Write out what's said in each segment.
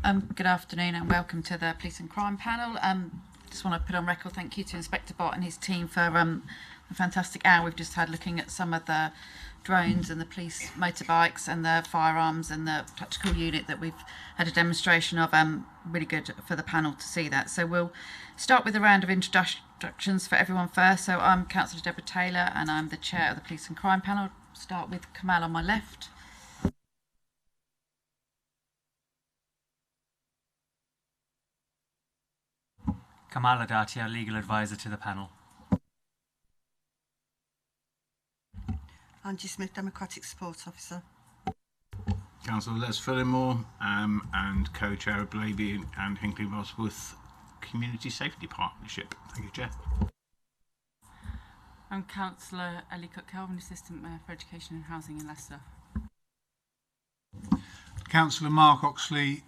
Good afternoon and welcome to the Police and Crime Panel. Just want to put on record thank you to Inspector Bott and his team for a fantastic hour we've just had looking at some of the drones and the police motorbikes and the firearms and the tactical unit that we've had a demonstration of. Really good for the panel to see that. So we'll start with a round of introductions for everyone first. So I'm Councillor Deborah Taylor and I'm the Chair of the Police and Crime Panel. Start with Kamal on my left. Kamal Adatia, Legal Advisor to the panel. Angie Smith, Democratic Support Officer. Councillor Les Fillimore and Co-Chair of Blaby and Hinkley Bosworth Community Safety Partnership. Thank you, Chair. I'm Councillor Ellie Cook-Kelvin, Assistant Mayor for Education and Housing in Leicester. Councillor Mark Oxley,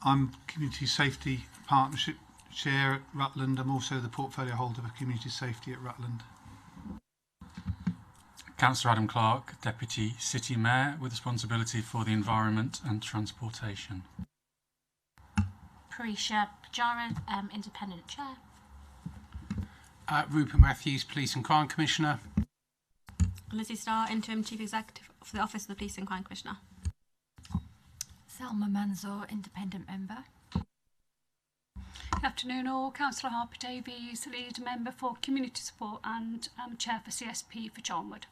I'm Community Safety Partnership Chair at Rutland. I'm also the portfolio holder for Community Safety at Rutland. Councillor Adam Clark, Deputy City Mayor with responsibility for the environment and transportation. Parisha Pajara, Independent Chair. Rupert Matthews, Police and Crime Commissioner. Lizzie Starr, Interim Chief Executive for the Office of the Police and Crime Commissioner. Salma Manzoor, Independent Member. Good afternoon all. Councillor Harper Davies, Lead Member for Community Support and Chair for CSP for Charnwood.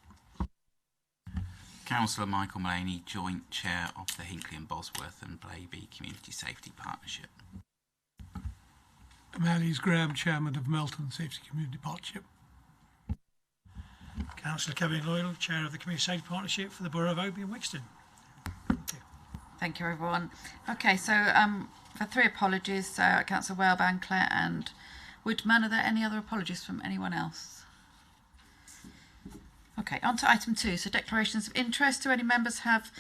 Councillor Michael Mullaney, Joint Chair of the Hinkley and Bosworth and Blaby Community Safety Partnership. Amalys Graham, Chairman of Melton Safety Community Partnership. Councillor Kevin Loyal, Chair of the Community Safety Partnership for the Borough of Oby and Wixton. Thank you. Thank you, everyone. Okay, so for three apologies, Councillor Wellbank, Claire and Woodman. Are there any other apologies from anyone else? Okay, on to item 2. So declarations of interest. Do any members have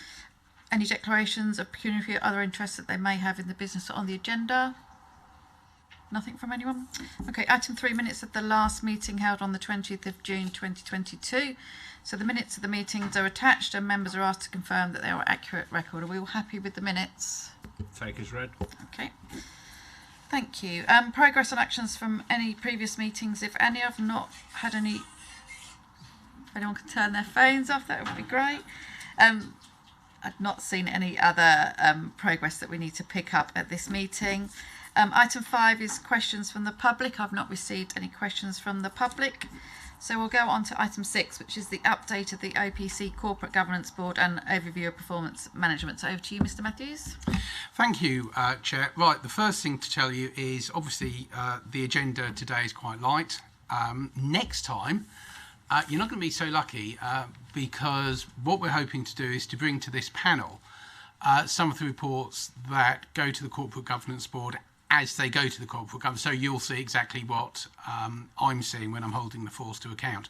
any declarations of pecuniary or other interests that they may have in the business on the agenda? Nothing from anyone? Okay, item 3, minutes of the last meeting held on the 20th of June 2022. So the minutes of the meetings are attached and members are asked to confirm that they are accurate record. Are we all happy with the minutes? Take as read. Okay. Thank you. Progress on actions from any previous meetings. If any have not had any, if anyone could turn their phones off, that would be great. I've not seen any other progress that we need to pick up at this meeting. Item 5 is questions from the public. I've not received any questions from the public. So we'll go on to item 6, which is the update of the OPC Corporate Governance Board and overview of performance management. So over to you, Mr. Matthews. Thank you, Chair. Right, the first thing to tell you is obviously the agenda today is quite light. Next time, you're not going to be so lucky because what we're hoping to do is to bring to this panel some of the reports that go to the Corporate Governance Board as they go to the corporate governance, so you'll see exactly what I'm seeing when I'm holding the force to account.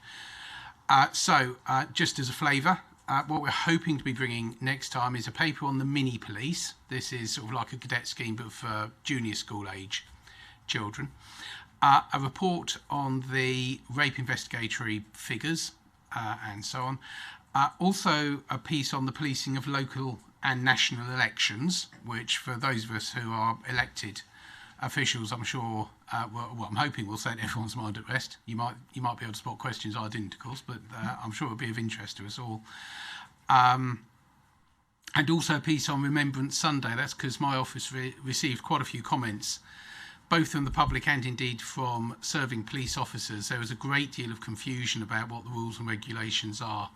Just as a flavour, what we're hoping to be bringing next time is a paper on the mini police. This is sort of like a cadet scheme but for junior school age children. A report on the rape investigatory figures and so on. Also a piece on the policing of local and national elections, which for those of us who are elected officials, I'm sure, well, I'm hoping will set everyone's mind at rest. You might be able to spot questions I didn't, of course, but I'm sure it'll be of interest to us all. And also a piece on Remembrance Sunday. That's because my office received quite a few comments, both from the public and indeed from serving police officers. There was a great deal of confusion about what the rules and regulations are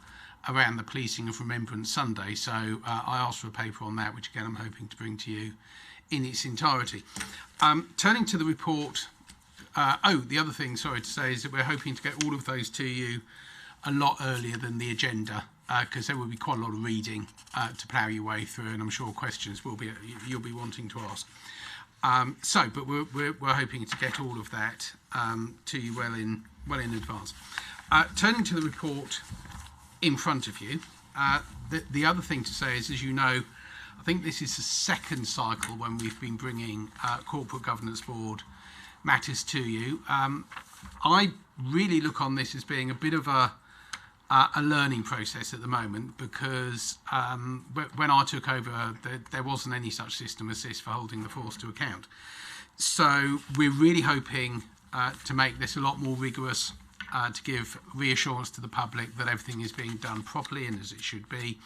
around the policing of Remembrance Sunday. So I asked for a paper on that, which again I'm hoping to bring to you in its entirety. Turning to the report, the other thing, sorry to say, is that we're hoping to get all of those to you a lot earlier than the agenda, because there will be quite a lot of reading to plough your way through, and I'm sure questions you'll be wanting to ask. But we're hoping to get all of that to you well in advance. Turning to the report in front of you, the other thing to say is, as you know, I think this is the second cycle when we've been bringing Corporate Governance Board matters to you. I really look on this as being a bit of a a learning process at the moment, because when I took over, there wasn't any such system as this for holding the force to account. So we're really hoping to make this a lot more rigorous, to give reassurance to the public that everything is being done properly and as it should be.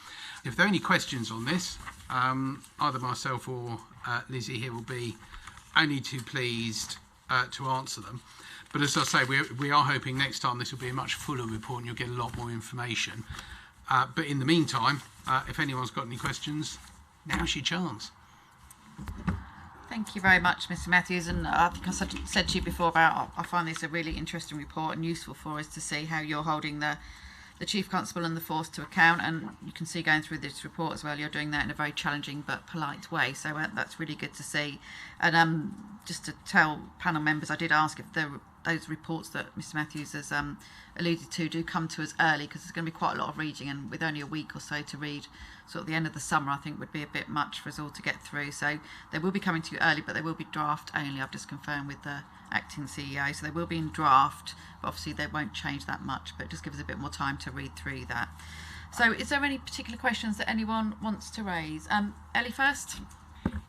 If there are any questions on this, either myself or Lizzie here will be only too pleased to answer them. But as I say, we are hoping next time this will be a much fuller report and you'll get a lot more information. But in the meantime, if anyone's got any questions, now's your chance. Thank you very much, Mr. Matthews. And I think I said to you before about I find this a really interesting report and useful for us to see how you're holding the Chief Constable and the force to account. And you can see going through this report as well, you're doing that in a very challenging but polite way. So that's really good to see. And just to tell panel members, I did ask if those reports that Mr. Matthews has alluded to do come to us early, because there's going to be quite a lot of reading, and with only a week or so to read, sort of the end of the summer, I think would be a bit much for us all to get through. So they will be coming to you early, but they will be draft only. I've just confirmed with the acting CEO, so they will be in draft, but obviously they won't change that much, but just give us a bit more time to read through that. So is there any particular questions that anyone wants to raise? Ellie first.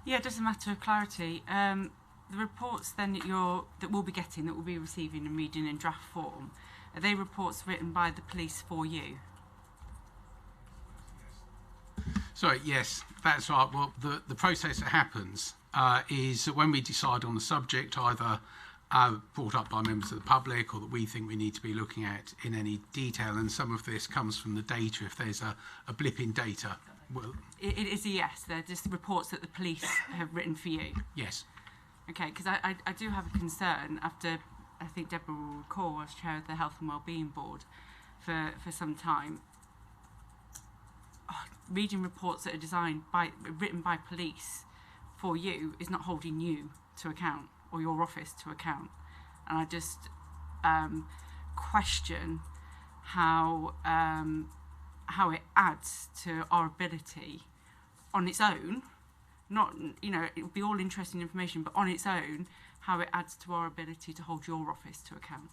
Yeah, just a matter of clarity. The reports then that we'll be getting, that we'll be receiving and reading in draft form, are they reports written by the police for you? Sorry, yes, that's right. Well, the process that happens is that when we decide on the subject, either brought up by members of the public or that we think we need to be looking at in any detail, and some of this comes from the data. If there's a blip in data, well, It is a yes. They're just reports that the police have written for you. Yes. Okay, because I do have a concern after, I think Deborah will recall, I was chair of the Health and Wellbeing Board for some time. Reading reports that are written by police for you is not holding you to account or your office to account. And I just question how it adds to our ability on its own. Not, it would be all interesting information, but on its own, how it adds to our ability to hold your office to account.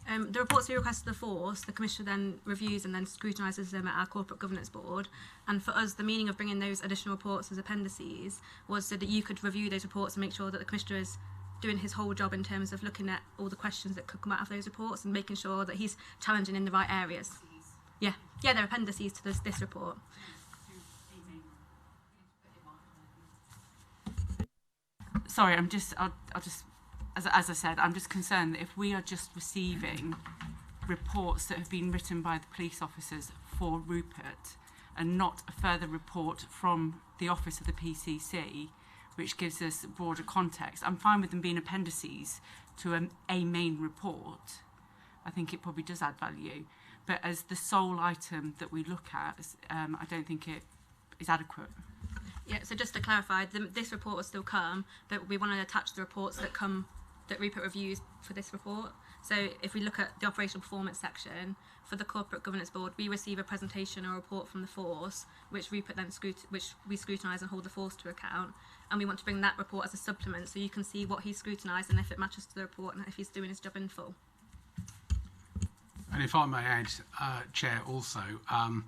The reports we request to the force, the Commissioner then reviews and then scrutinises them at our Corporate Governance Board. And for us, the meaning of bringing those additional reports as appendices was so that you could review those reports and make sure that the Commissioner is doing his whole job in terms of looking at all the questions that could come out of those reports and making sure that he's challenging in the right areas. Yeah, they're appendices to this report. Sorry, I'll just, as I said, I'm just concerned that if we are just receiving reports that have been written by the police officers for Rupert and not a further report from the office of the PCC, which gives us broader context, I'm fine with them being appendices to a main report. I think it probably does add value. But as the sole item that we look at, I don't think it is adequate. Yeah, so just to clarify, this report will still come, but we want to attach the reports that Rupert reviews for this report. So if we look at the operational performance section, for the Corporate Governance Board, we receive a presentation or report from the force, which Rupert then we scrutinise and hold the force to account. And we want to bring that report as a supplement so you can see what he's scrutinised and if it matches to the report and if he's doing his job in full. And if I may add, Chair, also, if I'm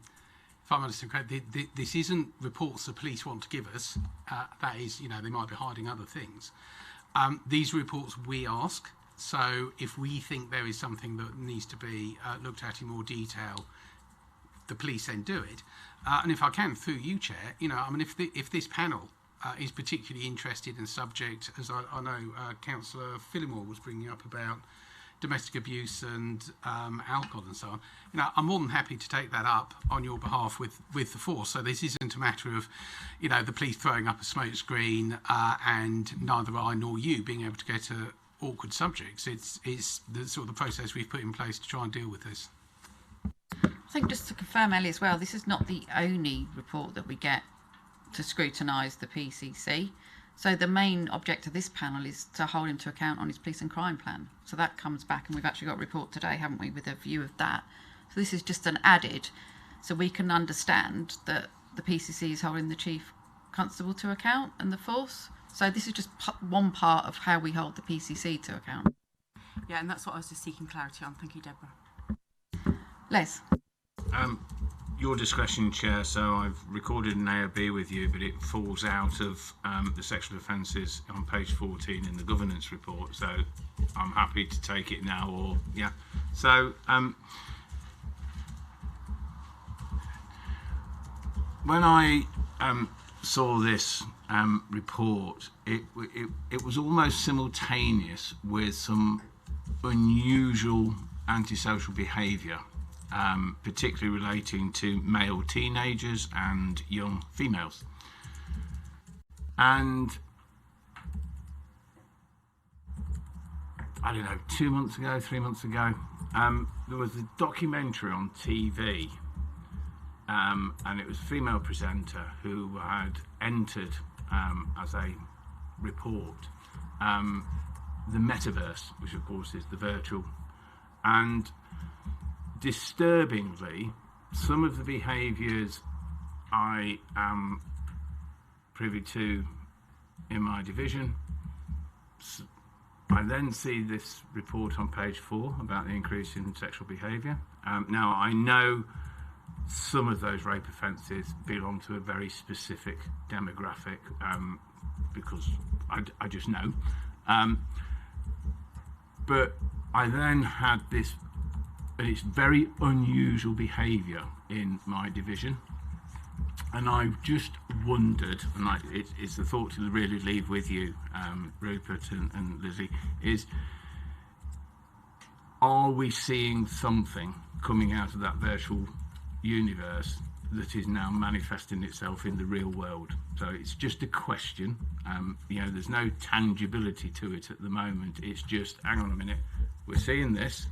understanding correctly, this isn't reports the police want to give us. That is, they might be hiding other things. These reports we ask. So if we think there is something that needs to be looked at in more detail, the police then do it. And if I can, through you, Chair, if this panel is particularly interested in subject, as I know Councillor Phillimore was bringing up about domestic abuse and alcohol and so on, I'm more than happy to take that up on your behalf with the force. So this isn't a matter of, the police throwing up a smoke screen and neither I nor you being able to get to awkward subjects. It's the sort of the process we've put in place to try and deal with this. I think just to confirm, Ellie, as well, this is not the only report that we get to scrutinise the PCC. So the main object of this panel is to hold him to account on his police and crime plan. So that comes back, and we've actually got a report today, haven't we, with a view of that. So this is just an added, so we can understand that the PCC is holding the Chief Constable to account and the force. So this is just one part of how we hold the PCC to account. Yeah, and that's what I was just seeking clarity on. Thank you, Deborah. Les. Your discretion, Chair, so I've recorded an A or B with you, but it falls out of the sexual offences on page 14 in the governance report, so I'm happy to take it now, or, yeah. So, when I saw this report, it was almost simultaneous with some unusual antisocial behaviour, particularly relating to male teenagers and young females. And I don't know, 2 months ago, 3 months ago, there was a documentary on TV, and it was a female presenter who had entered as a report the metaverse, which of course is the virtual, and disturbingly, some of the behaviours I am privy to in my division. I then see this report on page 4 about the increase in sexual behaviour. Now, I know some of those rape offences belong to a very specific demographic, because I just know. But I then had this, and it's very unusual behaviour in my division, and I've just wondered, and it's the thought to really leave with you, Rupert and Lizzie, is are we seeing something coming out of that virtual universe that is now manifesting itself in the real world? So it's just a question. There's no tangibility to it at the moment. It's just, hang on a minute, we're seeing this.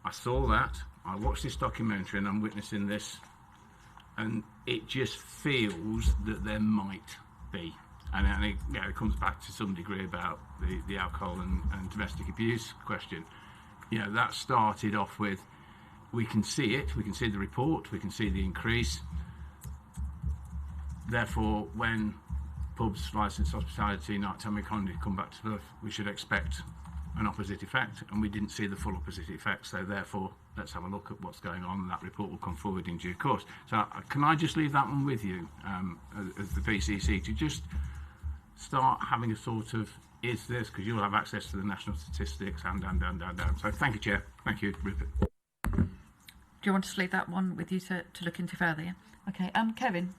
I saw that. I watched this documentary and I'm witnessing this, and it just feels that there might be. And it comes back to some degree about the alcohol and domestic abuse question. That started off with, we can see it, we can see the report, we can see the increase. Therefore, when pubs, licensed hospitality, nighttime economy come back to life, we should expect an opposite effect, and we didn't see the full opposite effect, so therefore let's have a look at what's going on, and that report will come forward in due course. So can I just leave that one with you as the PCC to just start having a sort of, is this, because you'll have access to the national statistics and. So thank you, Chair. Thank you, Rupert. Do you want to leave that one with you to look into further? Yeah? Okay, Kevin.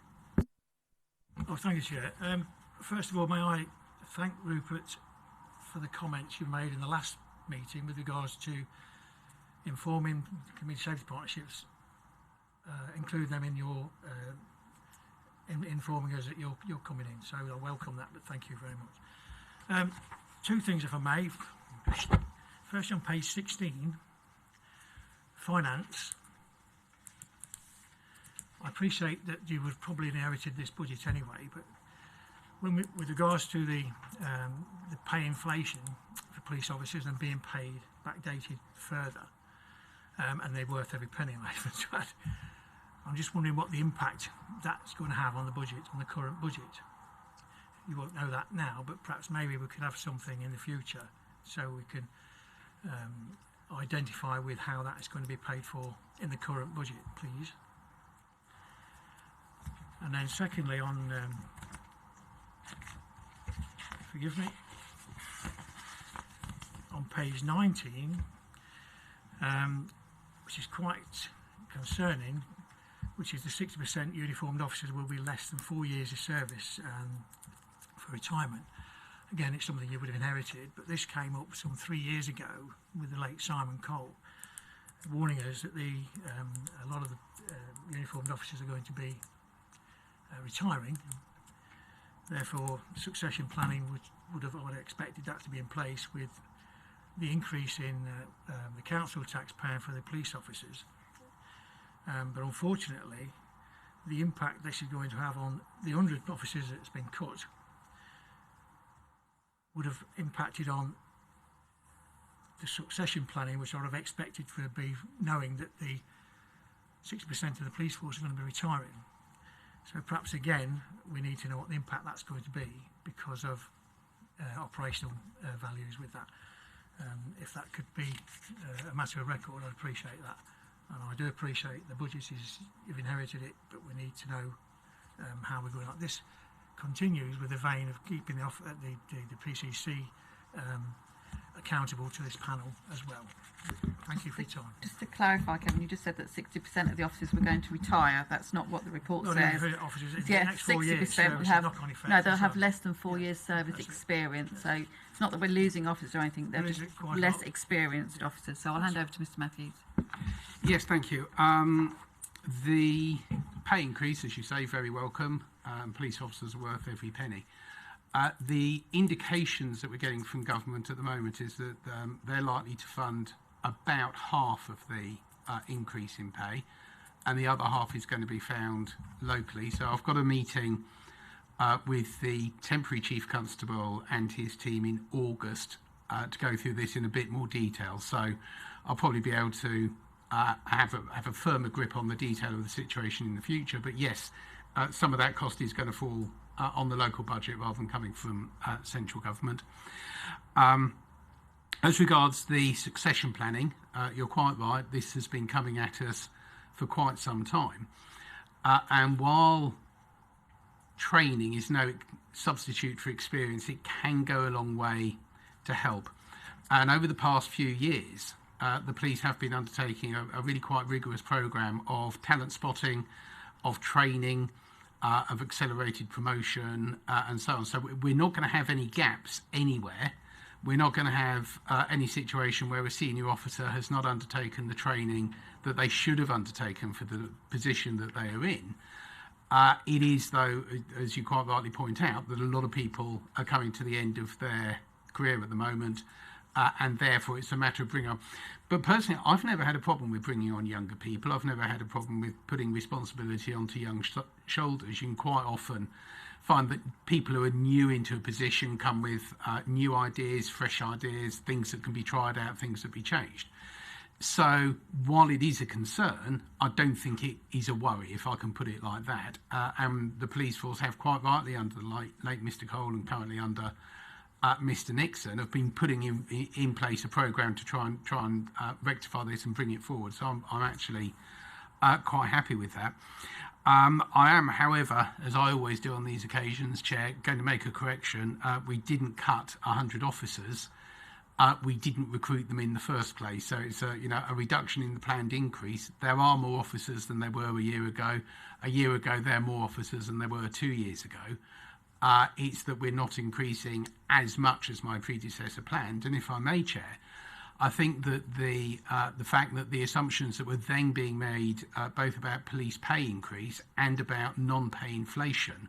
Oh, thank you, Chair. First of all, may I thank Rupert for the comments you made in the last meeting with regards to informing community safety partnerships, include them in your informing us that you're coming in. So I welcome that, but thank you very much. Two things, if I may. First, on page 16, finance. I appreciate that you would probably inherited this budget anyway, but with regards to the pay inflation for police officers and being paid backdated further, and they're worth every penny, I'm just wondering what the impact that's going to have on the budget, on the current budget. You won't know that now, but perhaps maybe we could have something in the future so we can identify with how that is going to be paid for in the current budget, please. And then secondly, on forgive me, on page 19, which is quite concerning, which is the 60% uniformed officers will be less than 4 years of service for retirement. Again, it's something you would have inherited, but this came up some 3 years ago with the late Simon Cole, warning us that a lot of the uniformed officers are going to be retiring. Therefore, succession planning would have expected that to be in place with the increase in the council tax paying for the police officers. But unfortunately, the impact this is going to have on the 100 officers that's been cut would have impacted on the succession planning, which I would have expected to be knowing that the 60% of the police force are going to be retiring. So perhaps again, we need to know what the impact that's going to be because of operational values with that. If that could be a matter of record, I'd appreciate that. And I do appreciate the budget is, you've inherited it, but we need to know how we're going. Like this continues with the vein of keeping the PCC accountable to this panel as well. Thank you for your time. Just to clarify, Kevin, you just said that 60% of the officers were going to retire. That's not what the report says. Officers in Yeah, the next 4 years, 60% will have knock-on effect no. They'll as have well. less than 4 years service experience. So it's not that we're losing officers or anything. They're just less experienced officers. So I'll hand over to Mr. Matthews. Yes, thank you. The pay increase, as you say, very welcome. Police officers are worth every penny. The indications that we're getting from government at the moment is that they're likely to fund about half of the increase in pay, and the other half is going to be found locally. So I've got a meeting with the temporary Chief Constable and his team in August to go through this in a bit more detail. So I'll probably be able to have a firmer grip on the detail of the situation in the future. But yes, some of that cost is going to fall on the local budget rather than coming from central government. As regards the succession planning, you're quite right. This has been coming at us for quite some time. And while training is no substitute for experience, it can go a long way to help. And over the past few years, the police have been undertaking a really quite rigorous programme of talent spotting, of training, of accelerated promotion, and so on. So we're not going to have any gaps anywhere. We're not going to have any situation where a senior officer has not undertaken the training that they should have undertaken for the position that they are in. It is, though, as you quite rightly point out, that a lot of people are coming to the end of their career at the moment, and therefore it's a matter of bringing up. But personally, I've never had a problem with bringing on younger people. I've never had a problem with putting responsibility onto young shoulders. You can quite often find that people who are new into a position come with new ideas, fresh ideas, things that can be tried out, things that be changed. So while it is a concern, I don't think it is a worry, if I can put it like that. And the police force have quite rightly, under the late Mr. Cole and currently under Mr. Nixon, have been putting in place a programme to try and rectify this and bring it forward. So I'm actually quite happy with that. I am, however, as I always do on these occasions, Chair, going to make a correction. We didn't cut 100 officers. We didn't recruit them in the first place. So it's a reduction in the planned increase. There are more officers than there were a year ago. A year ago, there are more officers than there were 2 years ago. It's that we're not increasing as much as my predecessor planned. And if I may, Chair, I think that the fact that the assumptions that were then being made, both about police pay increase and about non-pay inflation,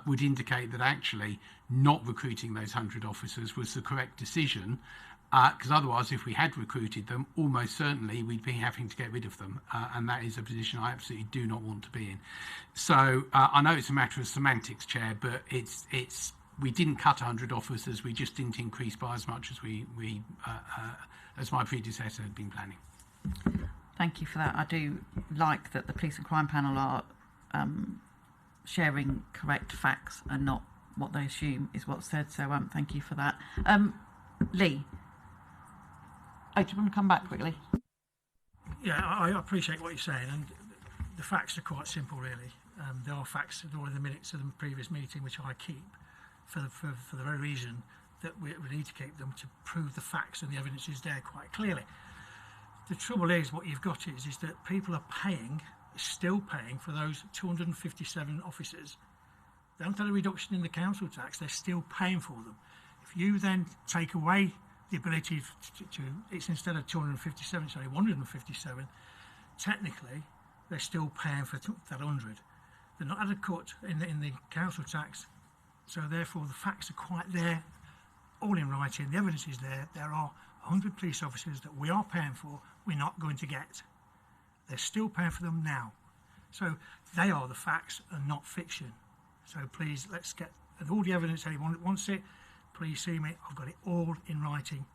would indicate that actually not recruiting those 100 officers was the correct decision, because otherwise, if we had recruited them, almost certainly we'd be having to get rid of them, and that is a position I absolutely do not want to be in. So I know it's a matter of semantics, Chair, but we didn't cut 100 officers. We just didn't increase by as much as as my predecessor had been planning. Thank you for that. I do like that the Police and Crime Panel are sharing correct facts and not what they assume is what's said. So thank you for that. Lee. Oh, do you want to come back quickly? Yeah, I appreciate what you're saying, and the facts are quite simple, really. There are facts, there are the minutes of the previous meeting, which I keep for the very reason that we need to keep them to prove the facts and the evidence is there quite clearly. The trouble is, what you've got is that people are still paying for those 257 officers. They haven't had a reduction in the council tax, they're still paying for them. If you then take away the ability to it's instead of 257, sorry, 157, technically they're still paying for that 100. They're not had a cut in the council tax, so therefore the facts are quite there, all in writing, the evidence is there. There are 100 police officers that we are paying for, we're not going to get. They're still paying for them now. So they are the facts and not fiction. So please, let's get all the evidence. Anyone that wants it, please see me. I've got it all in writing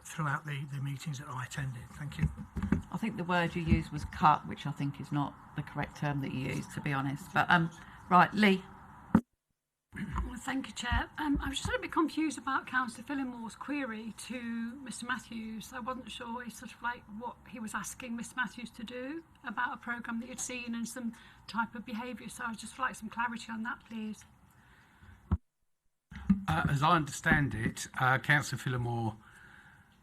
throughout the meetings that I attended. Thank you. I think the word you used was cut, which I think is not the correct term that you used, to be honest. But right, Lee. Thank you, Chair. I was just a little bit confused about Councillor Phillimore's query to Mr Matthews. I wasn't sure sort of like what he was asking Mr Matthews to do about a programme that you'd seen and some type of behaviour. So I would just like some clarity on that, please. As I understand it, Councillor Phillimore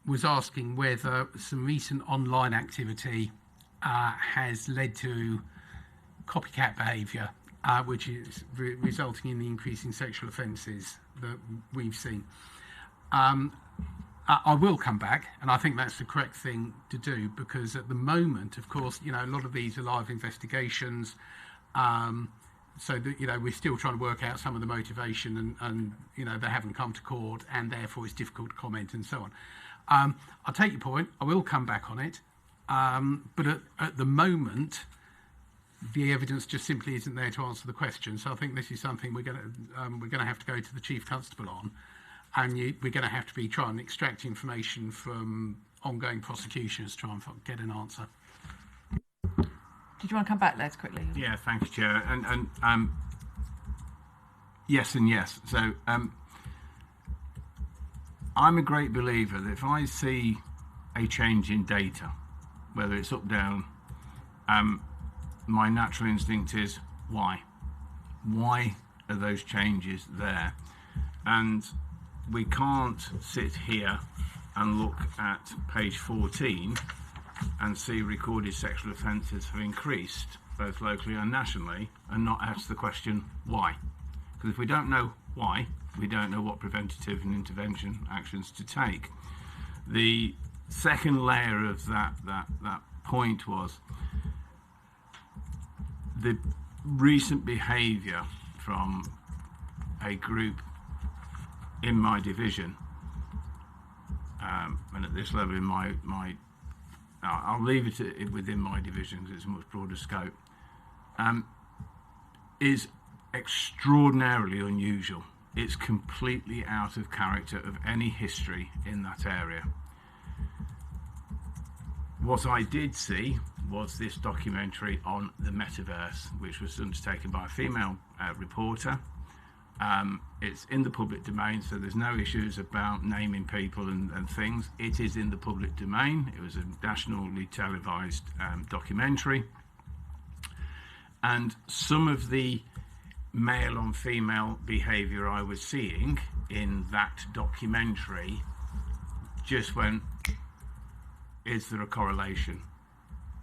was asking whether some recent online activity has led to copycat behaviour, which is resulting in the increase in sexual offences that we've seen. I will come back, and I think that's the correct thing to do, because at the moment, of course, a lot of these are live investigations, so that, we're still trying to work out some of the motivation, and they haven't come to court, and therefore it's difficult to comment and so on. I'll take your point. I will come back on it, but at the moment, the evidence just simply isn't there to answer the question. So I think this is something we're going to have to go to the Chief Constable on, and we're going to have to be trying to extract information from ongoing prosecutions to try and get an answer. Did you want to come back, Les, quickly? Yeah, thanks, Chair. And yes and yes. So I'm a great believer that if I see a change in data, whether it's up, down, my natural instinct is why? Why are those changes there? And we can't sit here and look at page 14 and see recorded sexual offences have increased both locally and nationally and not ask the question why. Because if we don't know why, we don't know what preventative and intervention actions to take. The second layer of that point was the recent behaviour from a group in my division, and at this level in I'll leave it within my division because it's a much broader scope, is extraordinarily unusual. It's completely out of character of any history in that area. What I did see was this documentary on the metaverse, which was undertaken by a female reporter. It's in the public domain, so there's no issues about naming people and things. It is in the public domain. It was a nationally televised documentary. And some of the male on female behaviour I was seeing in that documentary just went, is there a correlation?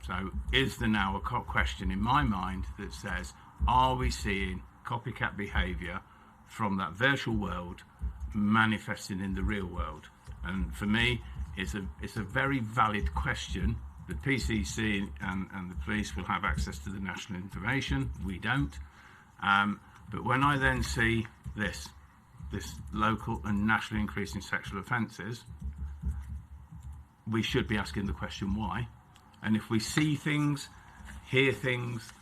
So is there now a question in my mind that says, are we seeing copycat behaviour from that virtual world manifesting in the real world? And for me, it's a very valid question. The PCC and the police will have access to the national information. We don't. But when I then see this local and national increase in sexual offences, we should be asking the question why. And if we see things, hear things,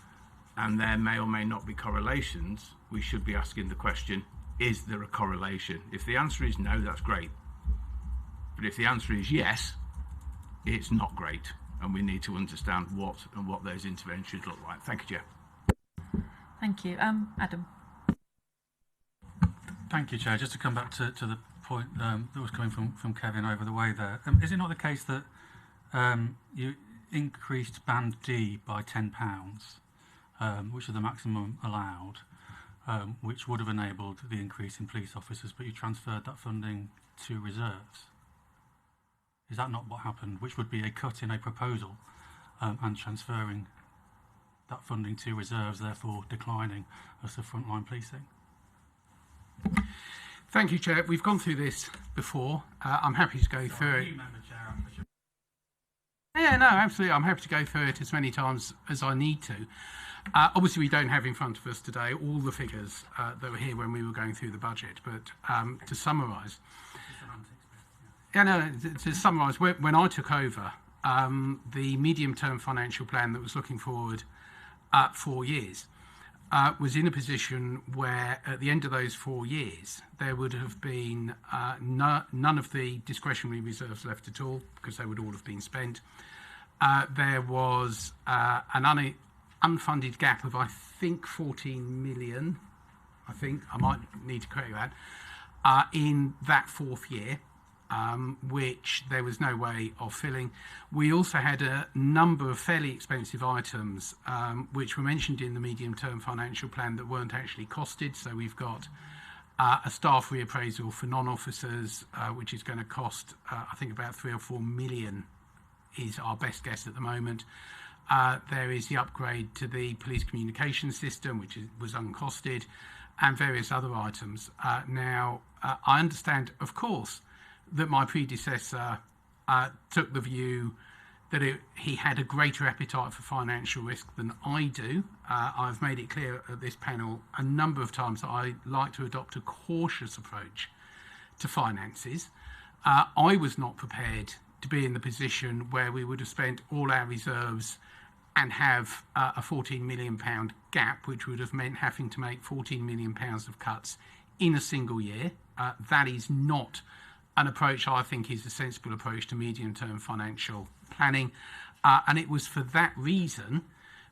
and there may or may not be correlations, we should be asking the question, is there a correlation? If the answer is no, that's great. But if the answer is yes, it's not great. And we need to understand what those interventions look like. Thank you, Chair. Thank you. Adam. Thank you, Chair. Just to come back to the point that was coming from Kevin over the way there. Is it not the case that you increased Band D by £10, which is the maximum allowed, which would have enabled the increase in police officers, but you transferred that funding to reserves? Is that not what happened? Which would be a cut in a proposal and transferring that funding to reserves, therefore declining as the frontline policing? Thank you, Chair. We've gone through this before. I'm happy to go through it. Yeah, no, absolutely. I'm happy to go through it as many times as I need to. Obviously, we don't have in front of us today all the figures that were here when we were going through the budget, but to summarise, to summarise, when I took over, the medium-term financial plan that was looking forward 4 years was in a position where at the end of those 4 years there would have been none of the discretionary reserves left at all, because they would all have been spent. There was an unfunded gap of, I think, 14 million I think. I might need to correct that. In that 4th year, which there was no way of filling. We also had a number of fairly expensive items which were mentioned in the medium-term financial plan that weren't actually costed. So we've got a staff reappraisal for non-officers, which is going to cost, I think, about 3 or 4 million is our best guess at the moment. There is the upgrade to the police communication system, which was uncosted, and various other items. Now, I understand, of course, that my predecessor took the view that he had a greater appetite for financial risk than I do. I've made it clear at this panel a number of times that I like to adopt a cautious approach to finances. I was not prepared to be in the position where we would have spent all our reserves and have a £14 million gap, which would have meant having to make £14 million of cuts in a single year. That is not an approach I think is a sensible approach to medium-term financial planning. And it was for that reason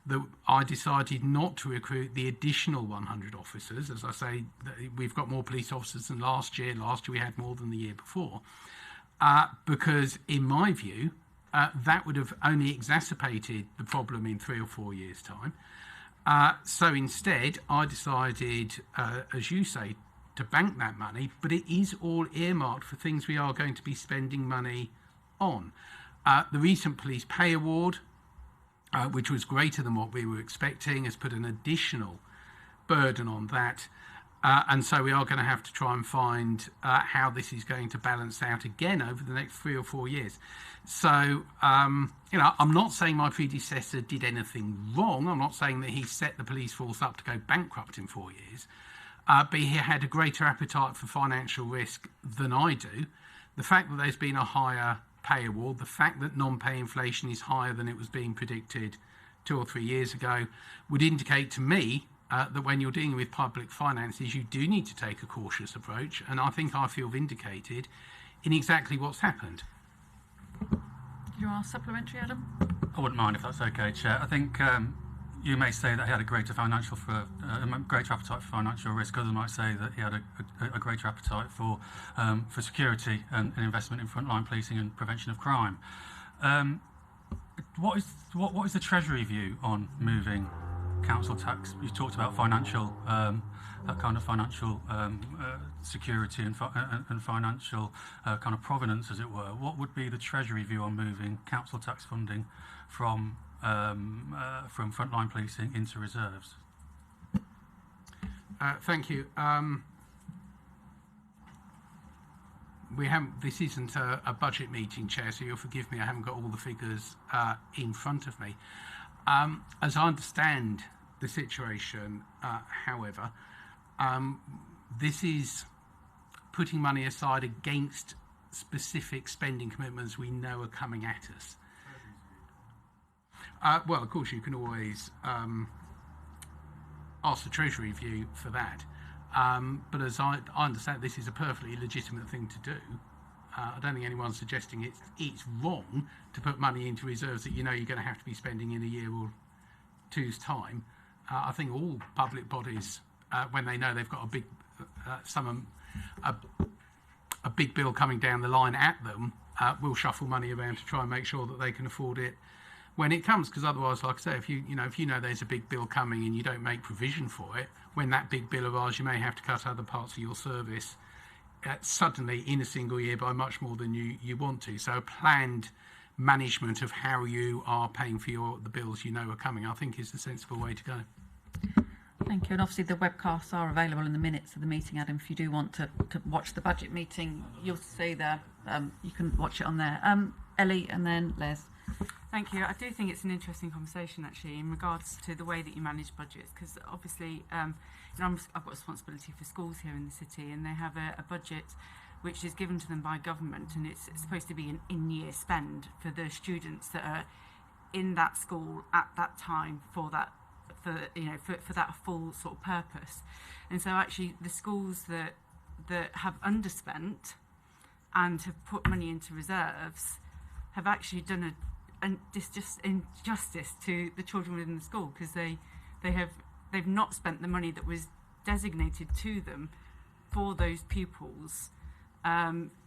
that I decided not to recruit the additional 100 officers. As I say, we've got more police officers than last year. Last year we had more than the year before. Because in my view, that would have only exacerbated the problem in 3 or 4 years' time. So instead, I decided, as you say, to bank that money, but it is all earmarked for things we are going to be spending money on. The recent police pay award, which was greater than what we were expecting, has put an additional burden on that. And so we are going to have to try and find how this is going to balance out again over the next 3 or 4 years. So, I'm not saying my predecessor did anything wrong. I'm not saying that he set the police force up to go bankrupt in 4 years. But he had a greater appetite for financial risk than I do. The fact that there's been a higher pay award, the fact that non-pay inflation is higher than it was being predicted 2 or 3 years ago, would indicate to me that when you're dealing with public finances, you do need to take a cautious approach. And I think I feel vindicated in exactly what's happened. Do you want a supplementary, Adam? I wouldn't mind if that's okay, Chair. I think you may say that he had a greater greater appetite for financial risk. Others might say that he had a greater appetite for security and investment in frontline policing and prevention of crime. What is the Treasury view on moving council tax? You talked about financial, that kind of financial security and financial kind of provenance, as it were. What would be the Treasury view on moving council tax funding from frontline policing into reserves? Thank you. This isn't a budget meeting, Chair, so you'll forgive me. I haven't got all the figures in front of me. As I understand the situation, however, this is putting money aside against specific spending commitments we know are coming at us. Well, of course, you can always ask the Treasury view for that. But as I understand, this is a perfectly legitimate thing to do. I don't think anyone's suggesting it's wrong to put money into reserves that you know you're going to have to be spending in a year or two's time. I think all public bodies, when they know they've got a big bill coming down the line at them, will shuffle money around to try and make sure that they can afford it when it comes. Because otherwise, like I say, if you know there's a big bill coming and you don't make provision for it, when that big bill arrives, you may have to cut other parts of your service suddenly in a single year by much more than you want to. So a planned management of how you are paying for the bills you know are coming, I think, is the sensible way to go. Thank you. And obviously the webcasts are available in the minutes of the meeting, Adam. If you do want to watch the budget meeting, you'll see there. You can watch it on there. Ellie and then Les. Thank you. I do think it's an interesting conversation, actually, in regards to the way that you manage budgets, because obviously, I've got responsibility for schools here in the city, and they have a budget which is given to them by government, and it's supposed to be an in-year spend for the students that are in that school at that time for that full sort of purpose. And so actually the schools that have underspent and have put money into reserves have actually done just injustice to the children within the school, because they've not spent the money that was designated to them for those pupils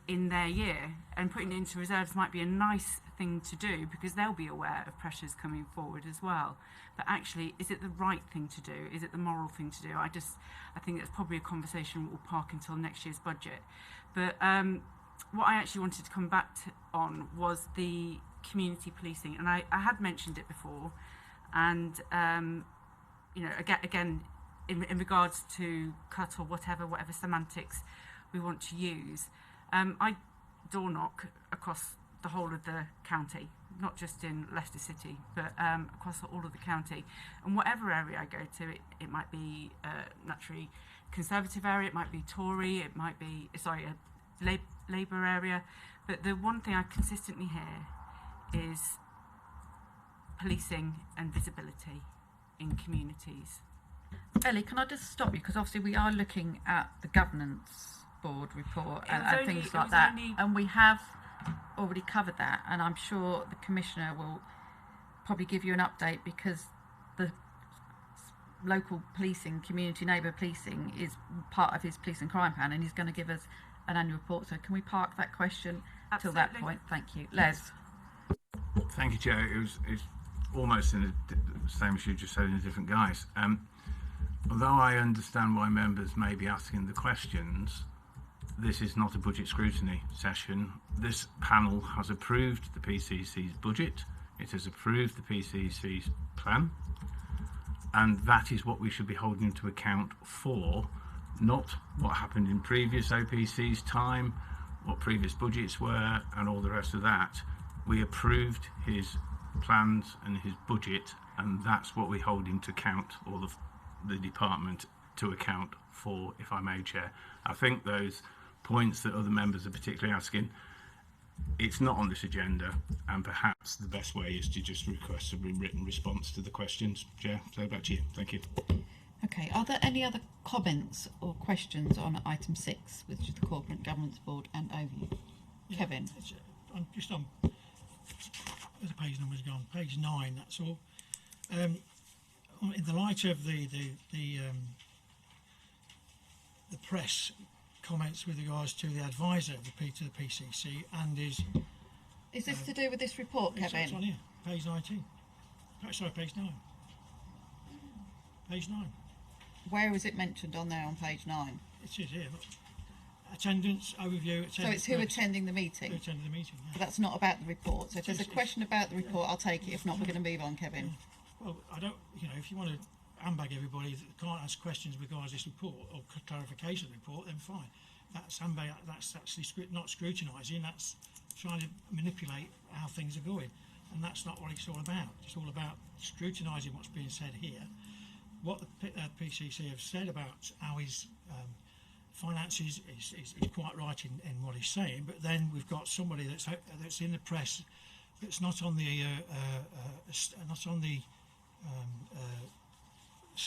in their year, and putting it into reserves might be a nice thing to do because they'll be aware of pressures coming forward as well. But actually, is it the right thing to do? Is it the moral thing to do? I think that's probably a conversation we'll park until next year's budget. But what I actually wanted to come back on was the community policing, and I had mentioned it before, and you know, again in regards to cut or whatever semantics we want to use. I door knock across the whole of the county, not just in Leicester City, but across all of the county. And whatever area I go to, it might be a naturally Conservative area, it might be Tory, it might be, sorry, a Labour area. But the one thing I consistently hear is policing and visibility in communities. Ellie, can I just stop you? Because obviously we are looking at the governance board report and things like that, and we have already covered that, and I'm sure the Commissioner will probably give you an update because the local policing, community neighbour policing is part of his police and crime plan, and he's going to give us an annual report. So can we park that question till that point? Thank you. Les. Thank you, Chair. It's almost in the same as you just said in a different guise. Although I understand why members may be asking the questions, this is not a budget scrutiny session. This panel has approved the PCC's budget. It has approved the PCC's plan. And that is what we should be holding to account for, not what happened in previous OPC's time, what previous budgets were, and all the rest of that. We approved his plans and his budget, and that's what we hold him to account, or the department to account for, if I may, Chair. I think those points that other members are particularly asking, it's not on this agenda, and perhaps the best way is to just request a written response to the questions. Chair, so back to you. Thank you. Okay, are there any other comments or questions on item 6, which is the Corporate Governance Board and overview? Yeah, Kevin? I'm just on, where the page number's gone, page 9, that's all. In the light of the press comments with regards to the advisor of to the PCC and his... Is this to do with this report, Kevin? It's on here, page 19. Sorry, page 9. Page 9. Where was it mentioned on there on page 9? It is here, look. Attendance, overview, attendance. So it's who attending the meeting? Who attended the meeting, yeah. But that's not about the report. So if there's a question about the report, I'll take it. If not, we're going to move on, Kevin. Yeah. Well, I don't, you know, if you want to handbag everybody that can't ask questions regards this report or clarification of the report, then fine. That's handbag, that's actually not scrutinising, that's trying to manipulate how things are going. And that's not what it's all about. It's all about scrutinising what's being said here. What the PCC have said about how his finances is quite right in what he's saying, but then we've got somebody that's in the press that's not on the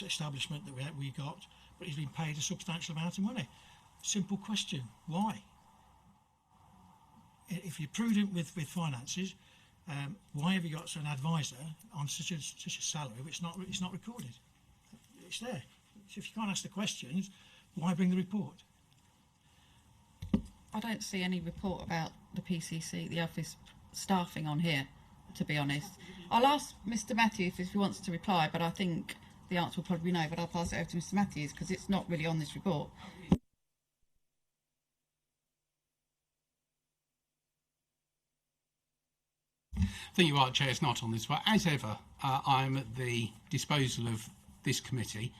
establishment that we got, but he's been paid a substantial amount of money. Simple question: why? If you're prudent with finances, why have you got an advisor on such a salary which it's not recorded? It's there. So if you can't ask the questions, why bring the report? I don't see any report about the PCC, the office staffing on here, to be honest. I'll ask Mr Matthews if he wants to reply, but I think the answer will probably be no, but I'll pass it over to Mr Matthews because it's not really on this report. I think you are, Chair, it's not on this, but as ever, I'm at the disposal of this committee.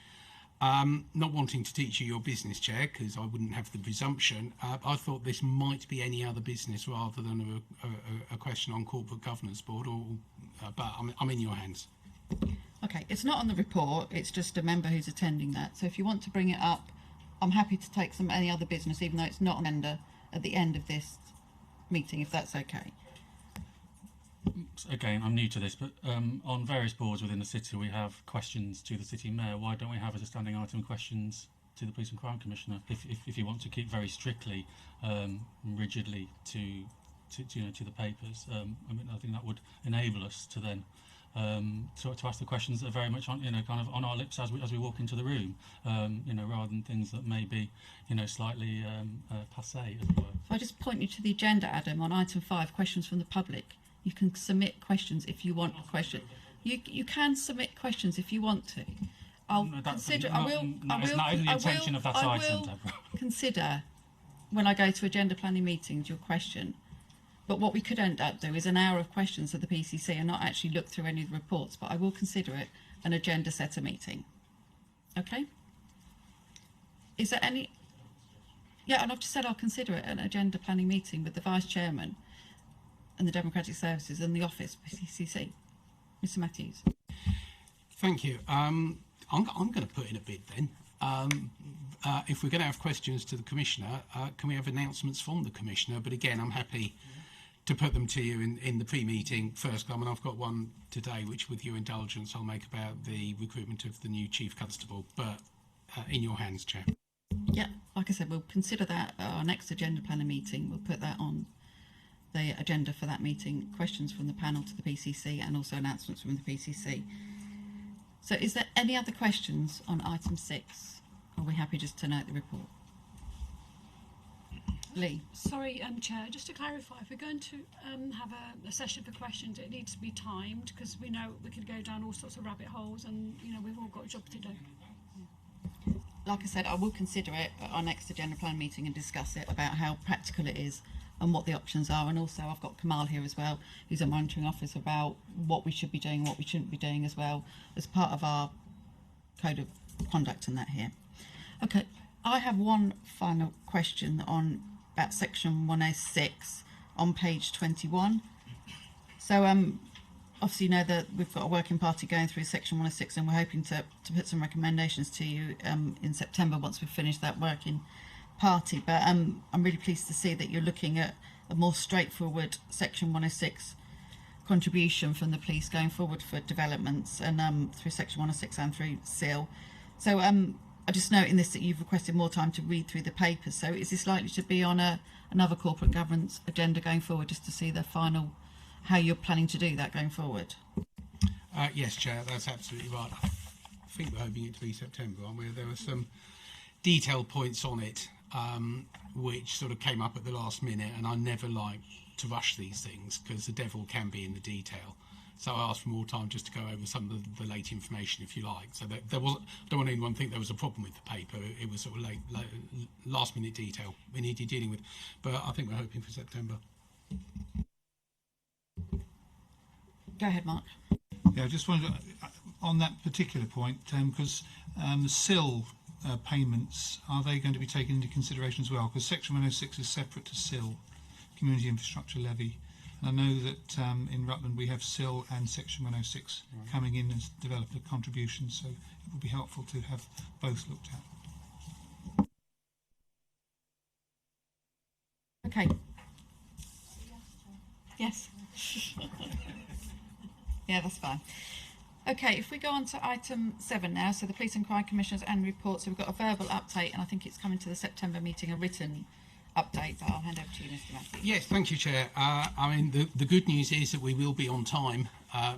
Not wanting to teach you your business, Chair, because I wouldn't have the presumption. I thought this might be any other business rather than a question on Corporate Governance Board, but I'm in your hands. Okay, it's not on the report, it's just a member who's attending that. So if you want to bring it up, I'm happy to take any other business, even though it's not on agenda at the end of this meeting, if that's okay. Again, I'm new to this, but on various boards within the city we have questions to the City Mayor. Why don't we have as a standing item questions to the Police and Crime Commissioner if you want to keep very strictly, rigidly to the papers? I mean, I think that would enable us to then to ask the questions that are very much on, kind of on our lips as we walk into the room, rather than things that may be, slightly passé, as it were. If I just point you to the agenda, Adam, on item 5, questions from the public. You can submit questions if you want a question. You can submit questions if you want to. I'll consider. I will consider when I go to agenda planning meetings your question. But what we could end up doing is an hour of questions of the PCC and not actually look through any of the reports. But I will consider it an agenda setter meeting. Okay. Is there any? Yeah, and I've just said I'll consider it an agenda planning meeting with the Vice Chairman and the Democratic Services and the Office PCC. Mr. Matthews. Thank you. I'm going to put in a bid then. If we're going to have questions to the Commissioner, can we have announcements from the Commissioner? But again, I'm happy to put them to you in the pre-meeting first. I mean, I've got one today, which with your indulgence, I'll make about the recruitment of the new Chief Constable. But in your hands, Chair. Yeah, like I said, we'll consider that at our next agenda planning meeting. We'll put that on the agenda for that meeting. Questions from the panel to the PCC and also announcements from the PCC. So is there any other questions on item 6? Or are we happy just to note the report? Lee. Sorry, Chair, just to clarify, if we're going to have a session for questions, it needs to be timed, because we know we could go down all sorts of rabbit holes and, we've all got a job to do. Like I said, I will consider it at our next agenda plan meeting and discuss it about how practical it is and what the options are. And also I've got Kamal here as well, who's a monitoring officer, about what we should be doing, what we shouldn't be doing as well, as part of our code of conduct and that here. Okay, I have one final question on about section 106 on page 21. So obviously you know that we've got a working party going through section 106, and we're hoping to put some recommendations to you in September once we've finished that working party. But I'm really pleased to see that you're looking at a more straightforward section 106 contribution from the police going forward for developments, and through section 106 and through SIL. So I just note in this that you've requested more time to read through the papers. So is this likely to be on another corporate governance agenda going forward, just to see the final, how you're planning to do that going forward? Yes, Chair, that's absolutely right. I think we're hoping it to be September, aren't we? There were some detailed points on it which sort of came up at the last minute, and I never like to rush these things because the devil can be in the detail. So I asked for more time just to go over some of the late information, if you like. So there was, I don't want anyone to think there was a problem with the paper. It was sort of late last minute detail we needed dealing with. But I think we're hoping for September. Go ahead, Mark. Yeah, I just wanted to, on that particular point, because the SIL payments, are they going to be taken into consideration as well? Because section 106 is separate to SIL, Community Infrastructure Levy. I know that in Rutland we have SIL and section 106 coming in as developer contributions, so it would be helpful to have both looked at. Okay. Yes. Yeah, that's fine. Okay, if we go on to item 7 now, so the Police and Crime Commissioners and reports. So we've got a verbal update, and I think it's coming to the September meeting, a written update. But I'll hand over to you, Mr. Matthews. Yes, thank you, Chair. I mean, the good news is that we will be on time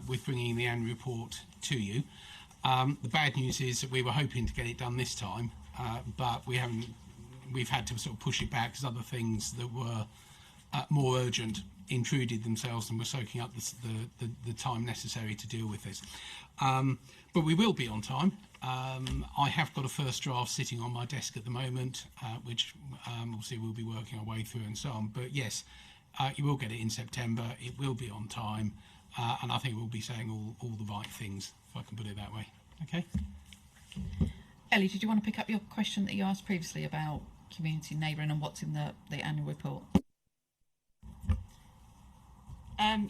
with bringing the annual report to you. The bad news is that we were hoping to get it done this time, but we haven't. We've had to sort of push it back because other things that were more urgent intruded themselves and were soaking up the time necessary to deal with this. But we will be on time. I have got a first draft sitting on my desk at the moment, which obviously we'll be working our way through and so on. But yes, you will get it in September. It will be on time, and I think we'll be saying all the right things, if I can put it that way. Okay. Ellie, did you want to pick up your question that you asked previously about community neighbouring and what's in the annual report?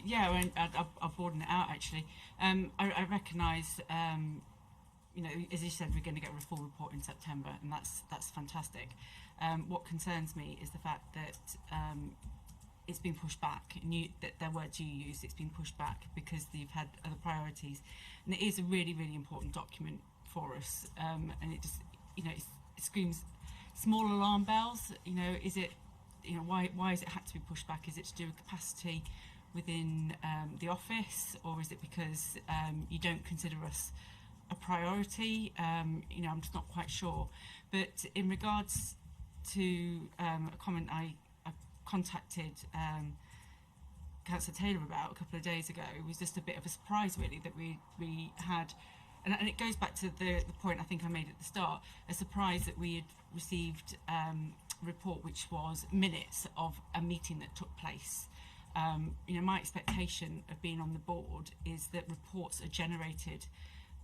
Yeah, I'll broaden it out actually. I recognise, you know, as you said, we're going to get a full report in September, and that's fantastic. What concerns me is the fact that it's been pushed back. That their words you use, it's been pushed back because you've had other priorities, and it is a really, really important document for us. And it just, you know, it screams small alarm bells. You know, is it, you know, why has it had to be pushed back? Is it to do with capacity? within the office, or is it because you don't consider us a priority? You know, I'm just not quite sure. But in regards to a comment I contacted Councillor Taylor about a couple of days ago, it was just a bit of a surprise really that we had, and it goes back to the point I think I made at the start, a surprise that we had received a report which was minutes of a meeting that took place. You know, my expectation of being on the board is that reports are generated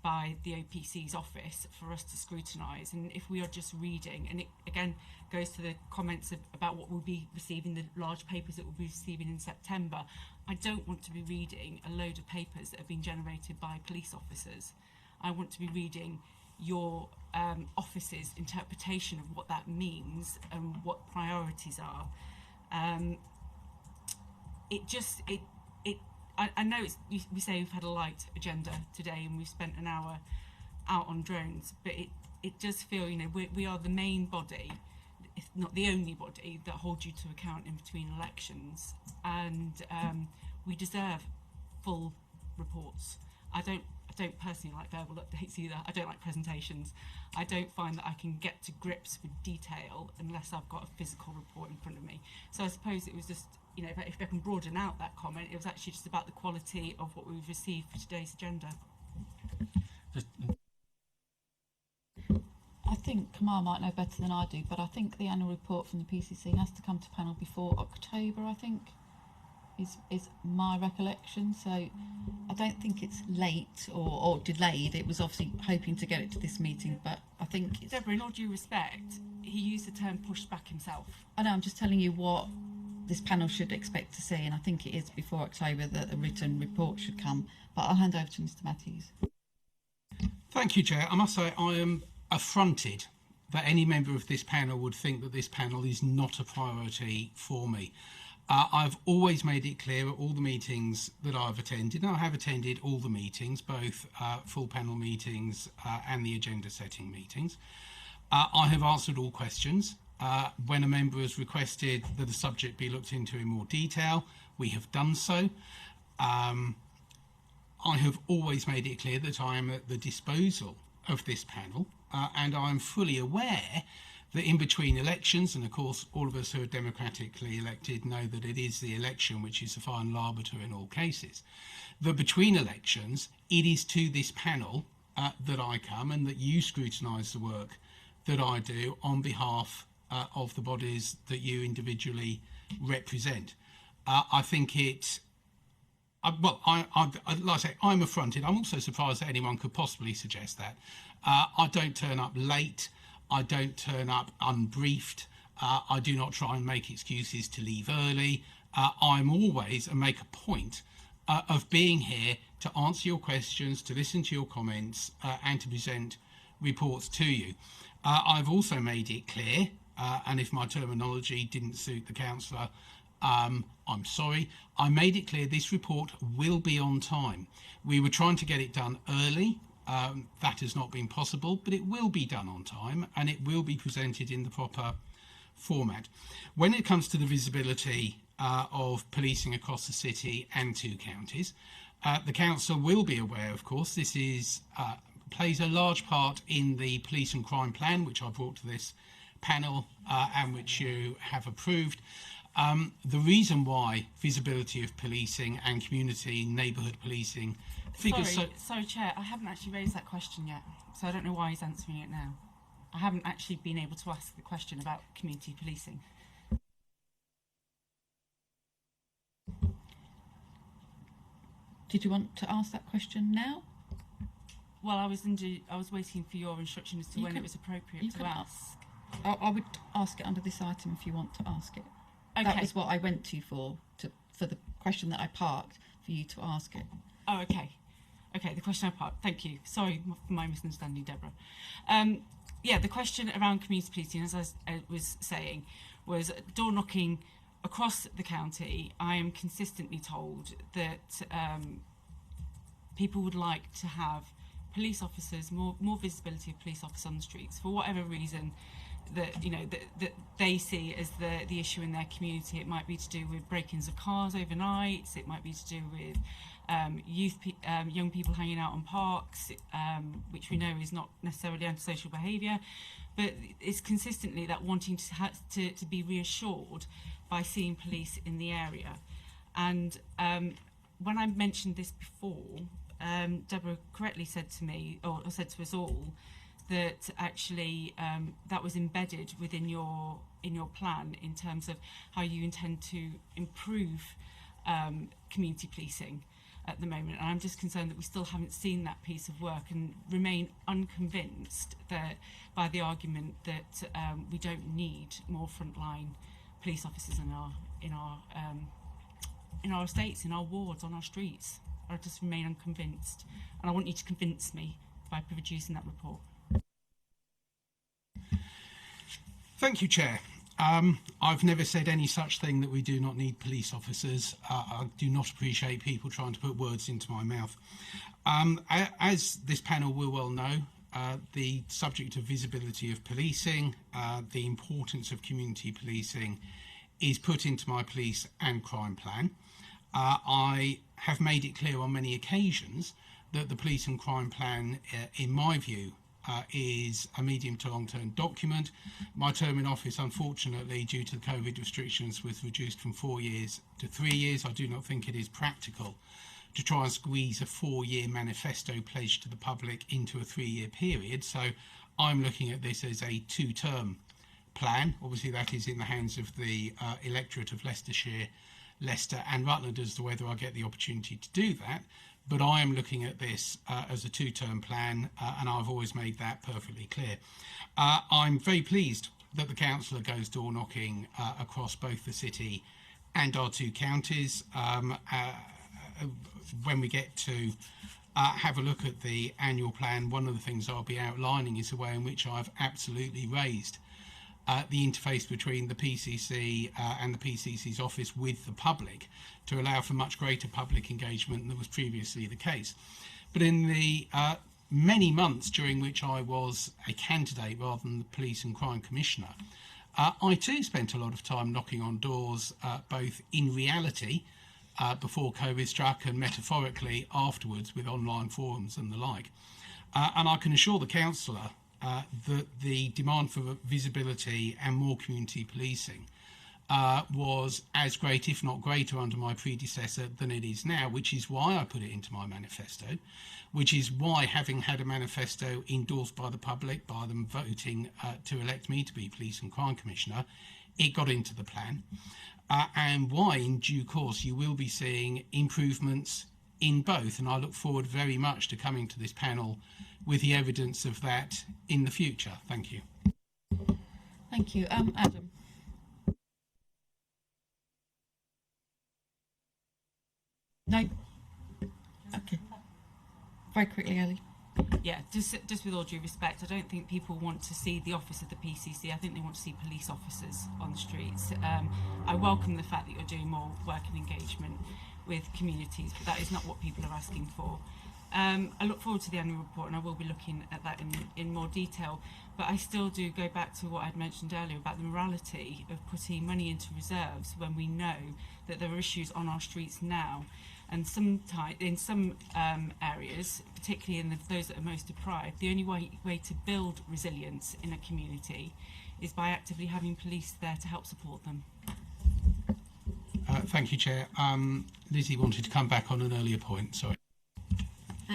by the OPC's office for us to scrutinise, and if we are just reading, and it again goes to the comments about what we'll be receiving, the large papers that we'll be receiving in September, I don't want to be reading a load of papers that have been generated by police officers. I want to be reading your office's interpretation of what that means and what priorities are. I know we say we've had a light agenda today and we've spent an hour out on drones, but it does feel, you know, we are the main body, if not the only body, that holds you to account in between elections, and we deserve full reports. I don't personally like verbal updates either. I don't like presentations. I don't find that I can get to grips with detail unless I've got a physical report in front of me. So I suppose it was just, you know, if I can broaden out that comment, it was actually just about the quality of what we've received for today's agenda. I think Kamal might know better than I do, but I think the annual report from the PCC has to come to panel before October, I think, is my recollection. So I don't think it's late or delayed. It was obviously hoping to get it to this meeting, but I think it's... Deborah, in all due respect, he used the term pushed back himself. I know, I'm just telling you what this panel should expect to see, and I think it is before October that a written report should come. But I'll hand over to Mr. Matthews. Thank you, Chair. I must say I am affronted that any member of this panel would think that this panel is not a priority for me. I've always made it clear at all the meetings that I've attended, and I have attended all the meetings, both full panel meetings and the agenda setting meetings. I have answered all questions. When a member has requested that the subject be looked into in more detail, we have done so. I have always made it clear that I am at the disposal of this panel, and I am fully aware that in between elections, and of course all of us who are democratically elected know that it is the election which is the final arbiter in all cases, that between elections it is to this panel that I come and that you scrutinise the work that I do on behalf of the bodies that you individually represent. I think it... like I say, I'm affronted. I'm also surprised that anyone could possibly suggest that. I don't turn up late. I don't turn up unbriefed. I do not try and make excuses to leave early. I'm always, and make a point, of being here to answer your questions, to listen to your comments, and to present reports to you. I've also made it clear, and if my terminology didn't suit the councillor, I'm sorry. I made it clear this report will be on time. We were trying to get it done early. That has not been possible, but it will be done on time and it will be presented in the proper format. When it comes to the visibility of policing across the city and two counties, the council will be aware, of course, this is plays a large part in the police and crime plan, which I brought to this panel and which you have approved. The reason why visibility of policing and community neighbourhood policing figures... Sorry, Chair, I haven't actually raised that question yet, so I don't know why he's answering it now. I haven't actually been able to ask the question about community policing. Did you want to ask that question now? Well, I was waiting for your instruction as to when it was appropriate to ask. I would ask it under this item if you want to ask it. Okay. That was what I went to for the question that I parked for you to ask it. Oh, okay. Okay, the question I parked. Thank you. Sorry for my misunderstanding, Deborah. Yeah, the question around community policing, as I was saying, was door knocking across the county. I am consistently told that people would like to have police officers, more visibility of police officers on the streets. For whatever reason, that that they see as the issue in their community. It might be to do with break-ins of cars overnight. It might be to do with young people hanging out on parks, which we know is not necessarily antisocial behaviour, but it's consistently that wanting to be reassured by seeing police in the area. And when I mentioned this before, Deborah correctly said to me, or said to us all, that actually that was embedded within your plan in terms of how you intend to improve community policing at the moment. And I'm just concerned that we still haven't seen that piece of work and remain unconvinced that by the argument that we don't need more frontline police officers in our estates, in our wards, on our streets. I just remain unconvinced, and I want you to convince me by producing that report. Thank you, Chair. I've never said any such thing that we do not need police officers. I do not appreciate people trying to put words into my mouth. As this panel will well know, the subject of visibility of policing, the importance of community policing is put into my police and crime plan. I have made it clear on many occasions that the police and crime plan, in my view, is a medium to long-term document. My term in office, unfortunately, due to the COVID restrictions, was reduced from 4 years to 3 years. I do not think it is practical to try and squeeze a 4-year manifesto pledge to the public into a 3-year period. So I'm looking at this as a 2-term plan. Obviously, that is in the hands of the electorate of Leicestershire, Leicester and Rutland as to whether I get the opportunity to do that. But I am looking at this as a 2-term plan, and I've always made that perfectly clear. I'm very pleased that the councillor goes door knocking across both the city and our 2 counties. When we get to have a look at the annual plan, one of the things I'll be outlining is the way in which I've absolutely raised the interface between the PCC and the PCC's office with the public to allow for much greater public engagement than was previously the case. But in the many months during which I was a candidate rather than the Police and Crime Commissioner, I too spent a lot of time knocking on doors, both in reality before COVID struck and metaphorically afterwards with online forums and the like. And I can assure the councillor that the demand for visibility and more community policing was as great, if not greater, under my predecessor than it is now, which is why I put it into my manifesto, which is why, having had a manifesto endorsed by the public, by them voting to elect me to be Police and Crime Commissioner, it got into the plan, and why in due course you will be seeing improvements in both, and I look forward very much to coming to this panel with the evidence of that in the future. Thank you. Thank you. Adam. No. Okay. Very quickly, Ellie. Yeah, just with all due respect, I don't think people want to see the office of the PCC. I think they want to see police officers on the streets. I welcome the fact that you're doing more work and engagement with communities, but that is not what people are asking for. I look forward to the annual report, and I will be looking at that in more detail, but I still do go back to what I'd mentioned earlier about the morality of putting money into reserves when we know that there are issues on our streets now, and in some areas, particularly in those that are most deprived, the only way to build resilience in a community is by actively having police there to help support them. Thank you, Chair. Lizzie wanted to come back on an earlier point, sorry.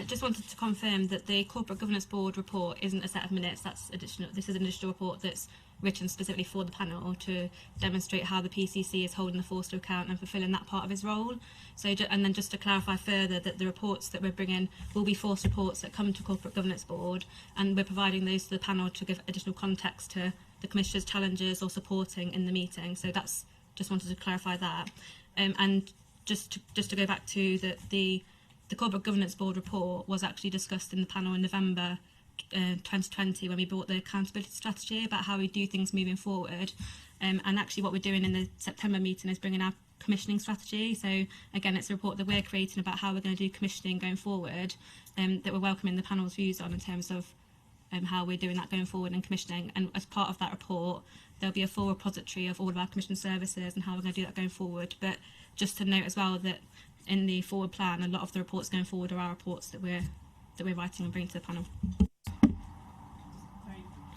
Just wanted to confirm that the Corporate Governance Board report isn't a set of minutes. That's additional. This is an additional report that's written specifically for the panel to demonstrate how the PCC is holding the force to account and fulfilling that part of his role. So, and then just to clarify further that the reports that we're bringing will be force reports that come to Corporate Governance Board, and we're providing those to the panel to give additional context to the Commissioner's challenges or supporting in the meeting. So that's just wanted to clarify that. And just to go back to the Corporate Governance Board report was actually discussed in the panel in November 2020 when we brought the accountability strategy about how we do things moving forward. And actually what we're doing in the September meeting is bringing our commissioning strategy. So again, it's a report that we're creating about how we're going to do commissioning going forward, that we're welcoming the panel's views on in terms of how we're doing that going forward and commissioning. And as part of that report, there'll be a full repository of all of our commissioned services and how we're going to do that going forward. But just to note as well that in the forward plan, a lot of the reports going forward are our reports that we're writing and bringing to the panel.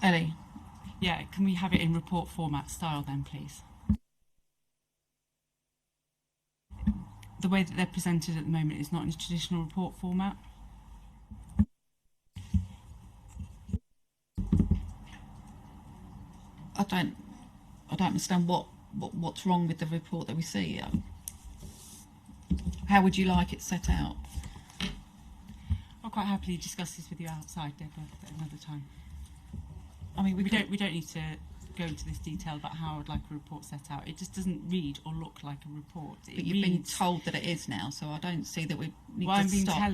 Ellie? Yeah, can we have it in report format style then, please? The way that they're presented at the moment is not in a traditional report format. I don't understand what's wrong with the report that we see. How would you like it set out? I'll quite happily discuss this with you outside, Deborah, at another time. I mean, we don't need to go into this detail about how I'd like a report set out. It just doesn't read or look like a report. But you've been told that it is now, so I don't see that we need well, to I'm being stop.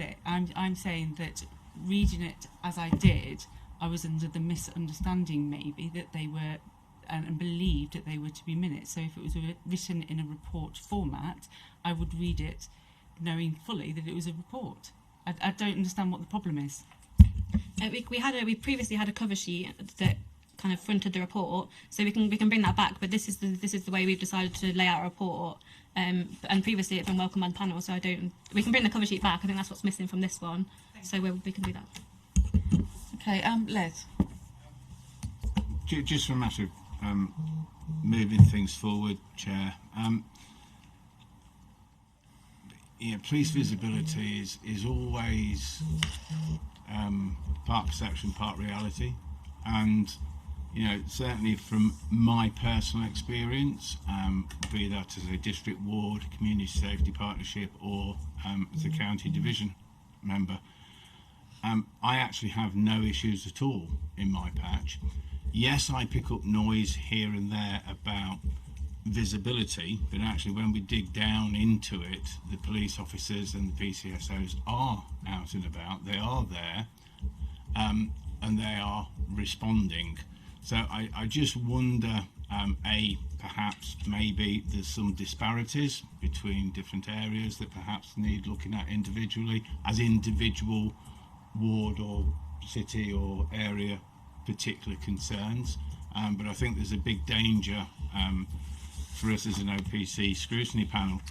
I'm saying that reading it as I did, I was under the misunderstanding maybe that they were and believed that they were to be minutes. So if it was written in a report format, I would read it knowing fully that it was a report. I don't understand what the problem is. We previously had a cover sheet that kind of fronted the report, so we can bring that back. But this is the way we've decided to lay out a report. And previously it's been welcomed by the panel, so we can bring the cover sheet back. I think that's what's missing from this one, so we can do that. Okay, Les. Just for a matter of moving things forward, Chair. Police visibility is always part perception, part reality, and certainly from my personal experience, be that as a district ward, community safety partnership, or as a county division member, I actually have no issues at all in my patch. Yes, I pick up noise here and there about visibility, but actually when we dig down into it, the police officers and the PCSOs are out and about, they are there, and they are responding. So I just wonder, perhaps maybe there's some disparities between different areas that perhaps need looking at individually as individual ward or city or area particular concerns, but I think there's a big danger for us as an OPC scrutiny panel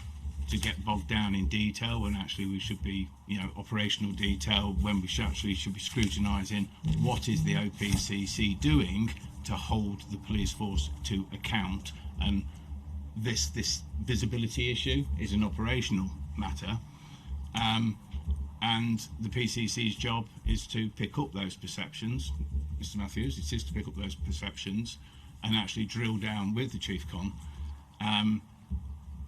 to get bogged down in detail when actually we should be, operational detail, when we should be scrutinising what is the OPCC doing to hold the police force to account. And this visibility issue is an operational matter, and the PCC's job is to pick up those perceptions. Mr. Matthews, it is to pick up those perceptions and actually drill down with the Chief Con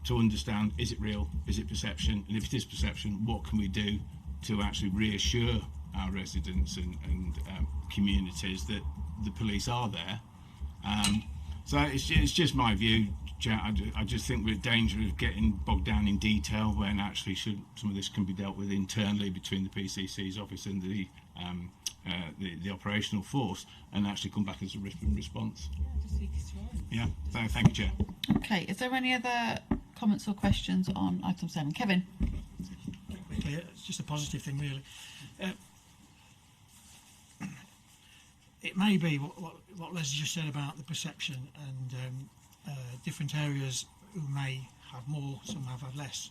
to understand, is it real, is it perception, and if it is perception, what can we do to actually reassure our residents and communities that the police are there. So it's just my view, Chair. I just think we're in danger of getting bogged down in detail when actually some of this can be dealt with internally between the PCC's office and the operational force, and actually come back as a written response. Yeah, so thank you, Chair. Okay, is there any other comments or questions on item 7? Kevin? Quickly, it's just a positive thing, really. It may be what Leslie just said about the perception and different areas who may have more, some have less.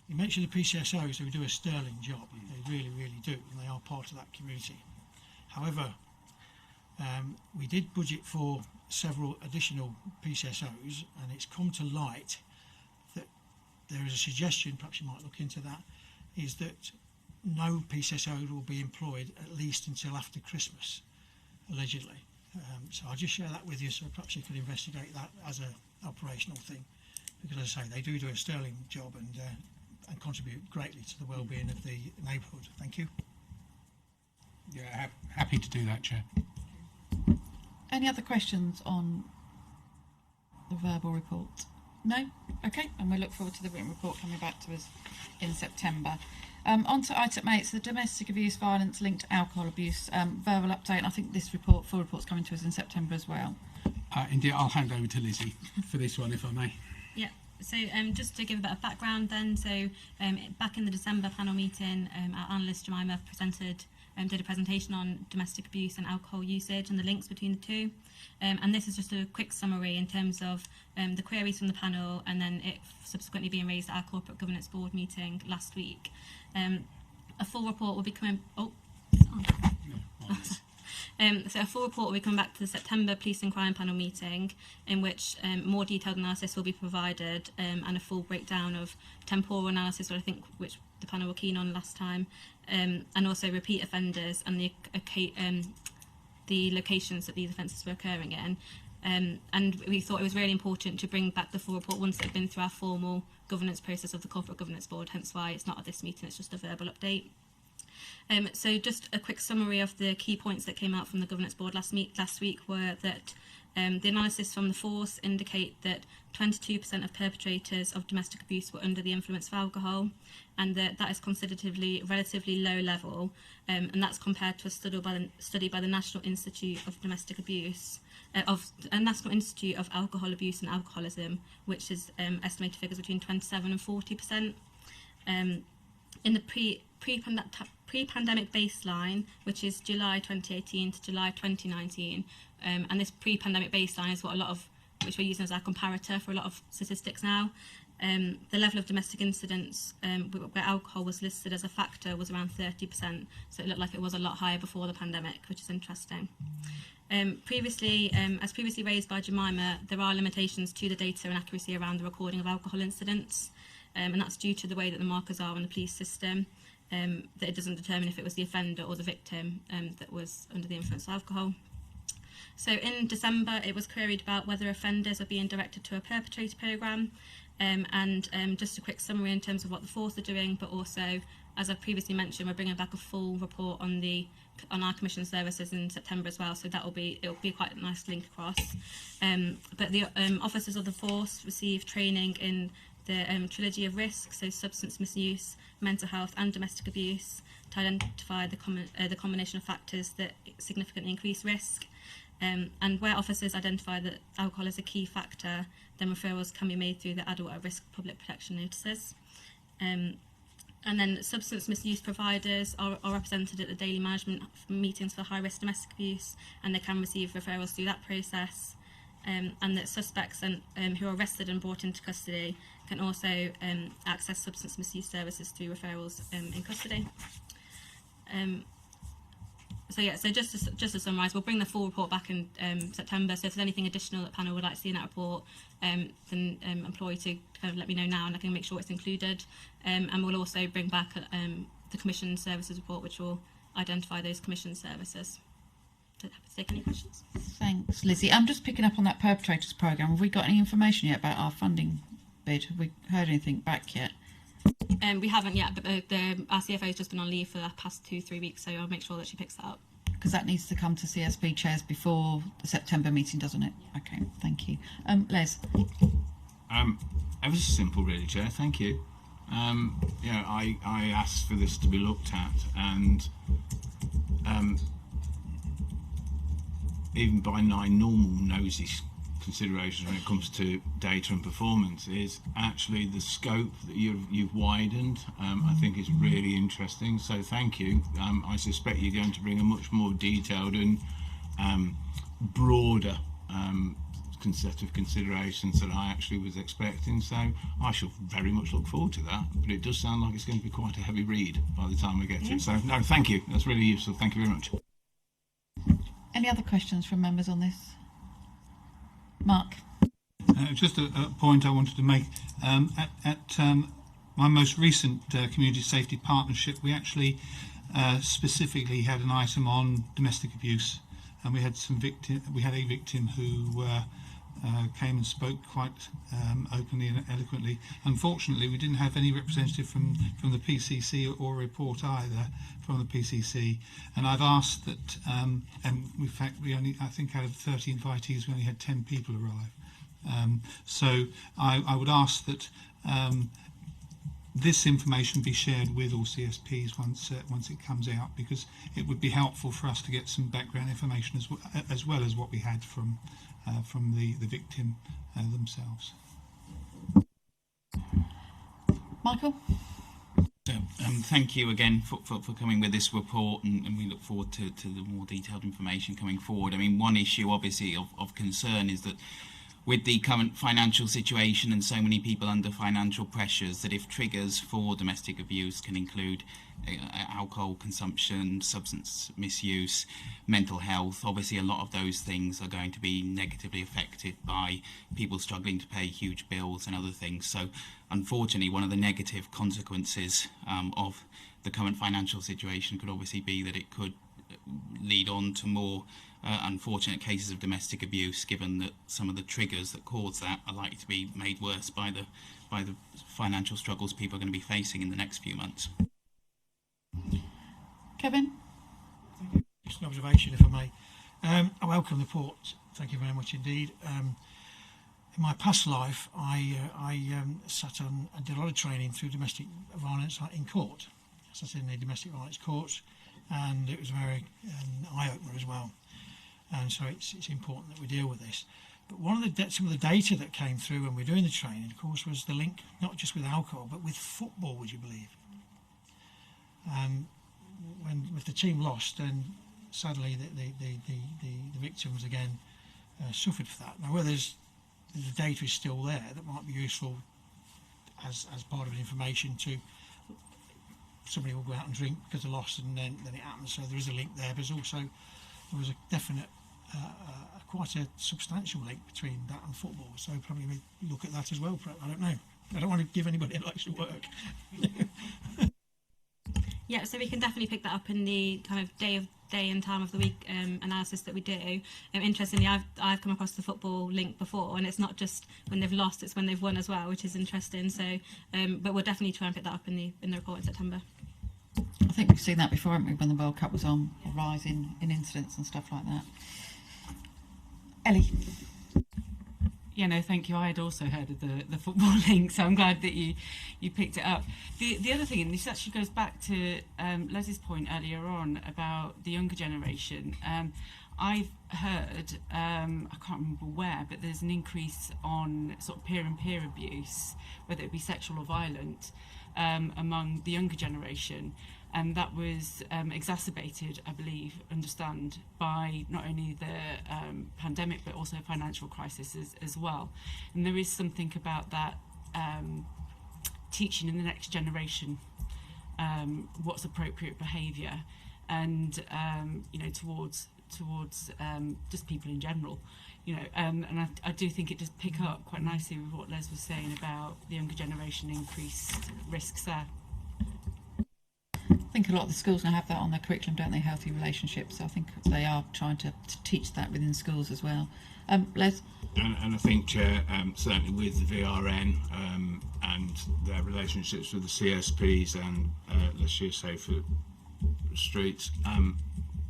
You mentioned the PCSOs who do a sterling job. They really, really do, and they are part of that community. However, we did budget for several additional PCSOs, and it's come to light that there is a suggestion, perhaps you might look into that, is that no PCSO will be employed at least until after Christmas, allegedly. So I'll just share that with you, so perhaps you could investigate that as an operational thing, because as I say, they do a sterling job and contribute greatly to the well-being of the neighbourhood. Thank you. Yeah, happy to do that, Chair. Any other questions on the verbal report? No? Okay, and we look forward to the written report coming back to us in September. On to item 8, so the domestic abuse, violence linked to alcohol abuse, verbal update. I think this report, full report's coming to us in September as well. Indeed, I'll hand over to Lizzie for this one, if I may. Yeah, so just to give a bit of background then, so back in the December panel meeting, our analyst Jemima presented did a presentation on domestic abuse and alcohol usage and the links between the two. And this is just a quick summary in terms of the queries from the panel and then it subsequently being raised at our Corporate Governance Board meeting last week. A full report will be coming... So a full report will be coming back to the September Police and Crime Panel meeting, in which more detailed analysis will be provided and a full breakdown of temporal analysis, which the panel were keen on last time, and also repeat offenders and the locations that these offences were occurring in. And we thought it was really important to bring back the full report once it had been through our formal governance process of the Corporate Governance Board, hence why it's not at this meeting, it's just a verbal update. So just a quick summary of the key points that came out from the Governance Board last week were that the analysis from the force indicate that 22% of perpetrators of domestic abuse were under the influence of alcohol, and that is considered relatively low level, and that's compared to a study by the National Institute of Domestic Abuse, National Institute of Alcohol Abuse and Alcoholism, which is estimated figures between 27 and 40%. In the pre-pandemic baseline, which is July 2018 to July 2019, and this pre-pandemic baseline is which we're using as our comparator for a lot of statistics now. The level of domestic incidents where alcohol was listed as a factor was around 30%, so it looked like it was a lot higher before the pandemic, which is interesting. As previously raised by Jemima, there are limitations to the data and accuracy around the recording of alcohol incidents, and that's due to the way that the markers are in the police system, that it doesn't determine if it was the offender or the victim that was under the influence of alcohol. So in December, it was queried about whether offenders are being directed to a perpetrator programme, and just a quick summary in terms of what the force are doing, but also, as I've previously mentioned, we're bringing back a full report on our commission services in September as well, so it'll be quite a nice link across. But the officers of the force receive training in the trilogy of risks, so substance misuse, mental health and domestic abuse, to identify the combination of factors that significantly increase risk. And where officers identify that alcohol is a key factor, then referrals can be made through the adult at risk public protection notices. And then substance misuse providers are represented at the daily management meetings for high risk domestic abuse, and they can receive referrals through that process. And that suspects who are arrested and brought into custody can also access substance misuse services through referrals in custody. So just to summarise, we'll bring the full report back in September. So if there's anything additional that panel would like to see in that report, then employ to kind of let me know now, and I can make sure it's included. And we'll also bring back the Commission Services report, which will identify those Commission services. Happy to take any questions. Thanks, Lizzie. I'm just picking up on that perpetrators programme. Have we got any information yet about our funding bid? Have we heard anything back yet? We haven't yet, but our CFO has just been on leave for the past 2-3 weeks, so I'll make sure that she picks that up. Because that needs to come to CSB chairs before the September meeting, doesn't it? Okay, thank you. Les? Ever so simple, really, Chair. Thank you. I asked for this to be looked at, and even by my normal nosy considerations when it comes to data and performance, is actually the scope that you've widened. I think is really interesting, so thank you. I suspect you're going to bring a much more detailed and broader set of considerations that I actually was expecting, so I shall very much look forward to that, but it does sound like it's going to be quite a heavy read by the time we get to it. So no, thank you, that's really useful. Thank you very much. Any other questions from members on this? Mark? Just a point I wanted to make. At my most recent community safety partnership, we actually specifically had an item on domestic abuse, and we had a victim who came and spoke quite openly and eloquently. Unfortunately, we didn't have any representative from the PCC or report either from the PCC, and I've asked that, and in fact I think out of 30 invitees we only had 10 people arrive. So I would ask that this information be shared with all CSPs once it comes out, because it would be helpful for us to get some background information as well as what we had from the victim themselves. Michael? Thank you again for coming with this report, and we look forward to the more detailed information coming forward. I mean, one issue obviously of concern is that with the current financial situation and so many people under financial pressures, that if triggers for domestic abuse can include alcohol consumption, substance misuse, mental health, obviously a lot of those things are going to be negatively affected by people struggling to pay huge bills and other things. So unfortunately, one of the negative consequences of the current financial situation could obviously be that it could lead on to more unfortunate cases of domestic abuse, given that some of the triggers that cause that are likely to be made worse by the financial struggles people are going to be facing in the next few months. Kevin? Just an observation, if I may. I welcome the report. Thank you very much indeed. In my past life, I sat on and did a lot of training through domestic violence in court. I sat in the domestic violence courts, and it was very eye-opener as well. And so it's important that we deal with this. But some of the data that came through when we were doing the training, of course, was the link not just with alcohol but with football. Would you believe? And if the team lost, then sadly the victims again suffered for that. Now, whether the data is still there, that might be useful as part of the information to. Somebody will go out and drink because they lost, and then it happens. So there is a link there, but also there was a definite, quite a substantial link between that and football. So probably we look at that as well. I don't know. I don't want to give anybody an extra work. Yeah, so we can definitely pick that up in the kind of day and time of the week analysis that we do. Interestingly, I've come across the football link before, and it's not just when they've lost; it's when they've won as well, which is interesting. So, but we'll definitely try and pick that up in the report in September. I think we've seen that before, haven't we, when the World Cup was on, a rise in incidents and stuff like that. Ellie? Yeah, no, thank you. I had also heard of the football link, so I'm glad that you picked it up. The other thing, and this actually goes back to Les's point earlier on about the younger generation. I've heard, I can't remember where, but there's an increase on sort of peer-on-peer abuse, whether it be sexual or violent, among the younger generation. And that was exacerbated, I understand, by not only the pandemic but also financial crisis as well. And there is something about that teaching in the next generation what's appropriate behaviour, and towards just people in general. And I do think it does pick up quite nicely with what Les was saying about the younger generation, increased risks there. I think a lot of the schools now have that on their curriculum, don't they? Healthy relationships. So I think they are trying to teach that within schools as well. Les? And I think, Chair, certainly with the VRN and their relationships with the CSPs and Leicestershire Safer Streets,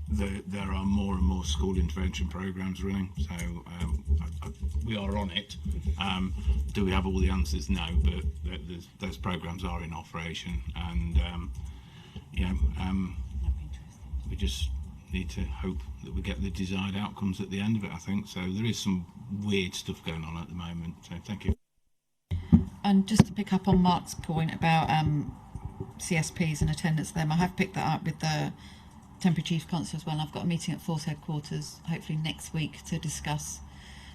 there are more and more school intervention programmes running. So we are on it. Do we have all the answers? No, but those programmes are in operation, and we just need to hope that we get the desired outcomes at the end of it, I think. So there is some weird stuff going on at the moment. So thank you. And just to pick up on Mark's point about CSPs and attendance them, I have picked that up with the Temporary Chief Constable as well. And I've got a meeting at Force Headquarters hopefully next week to discuss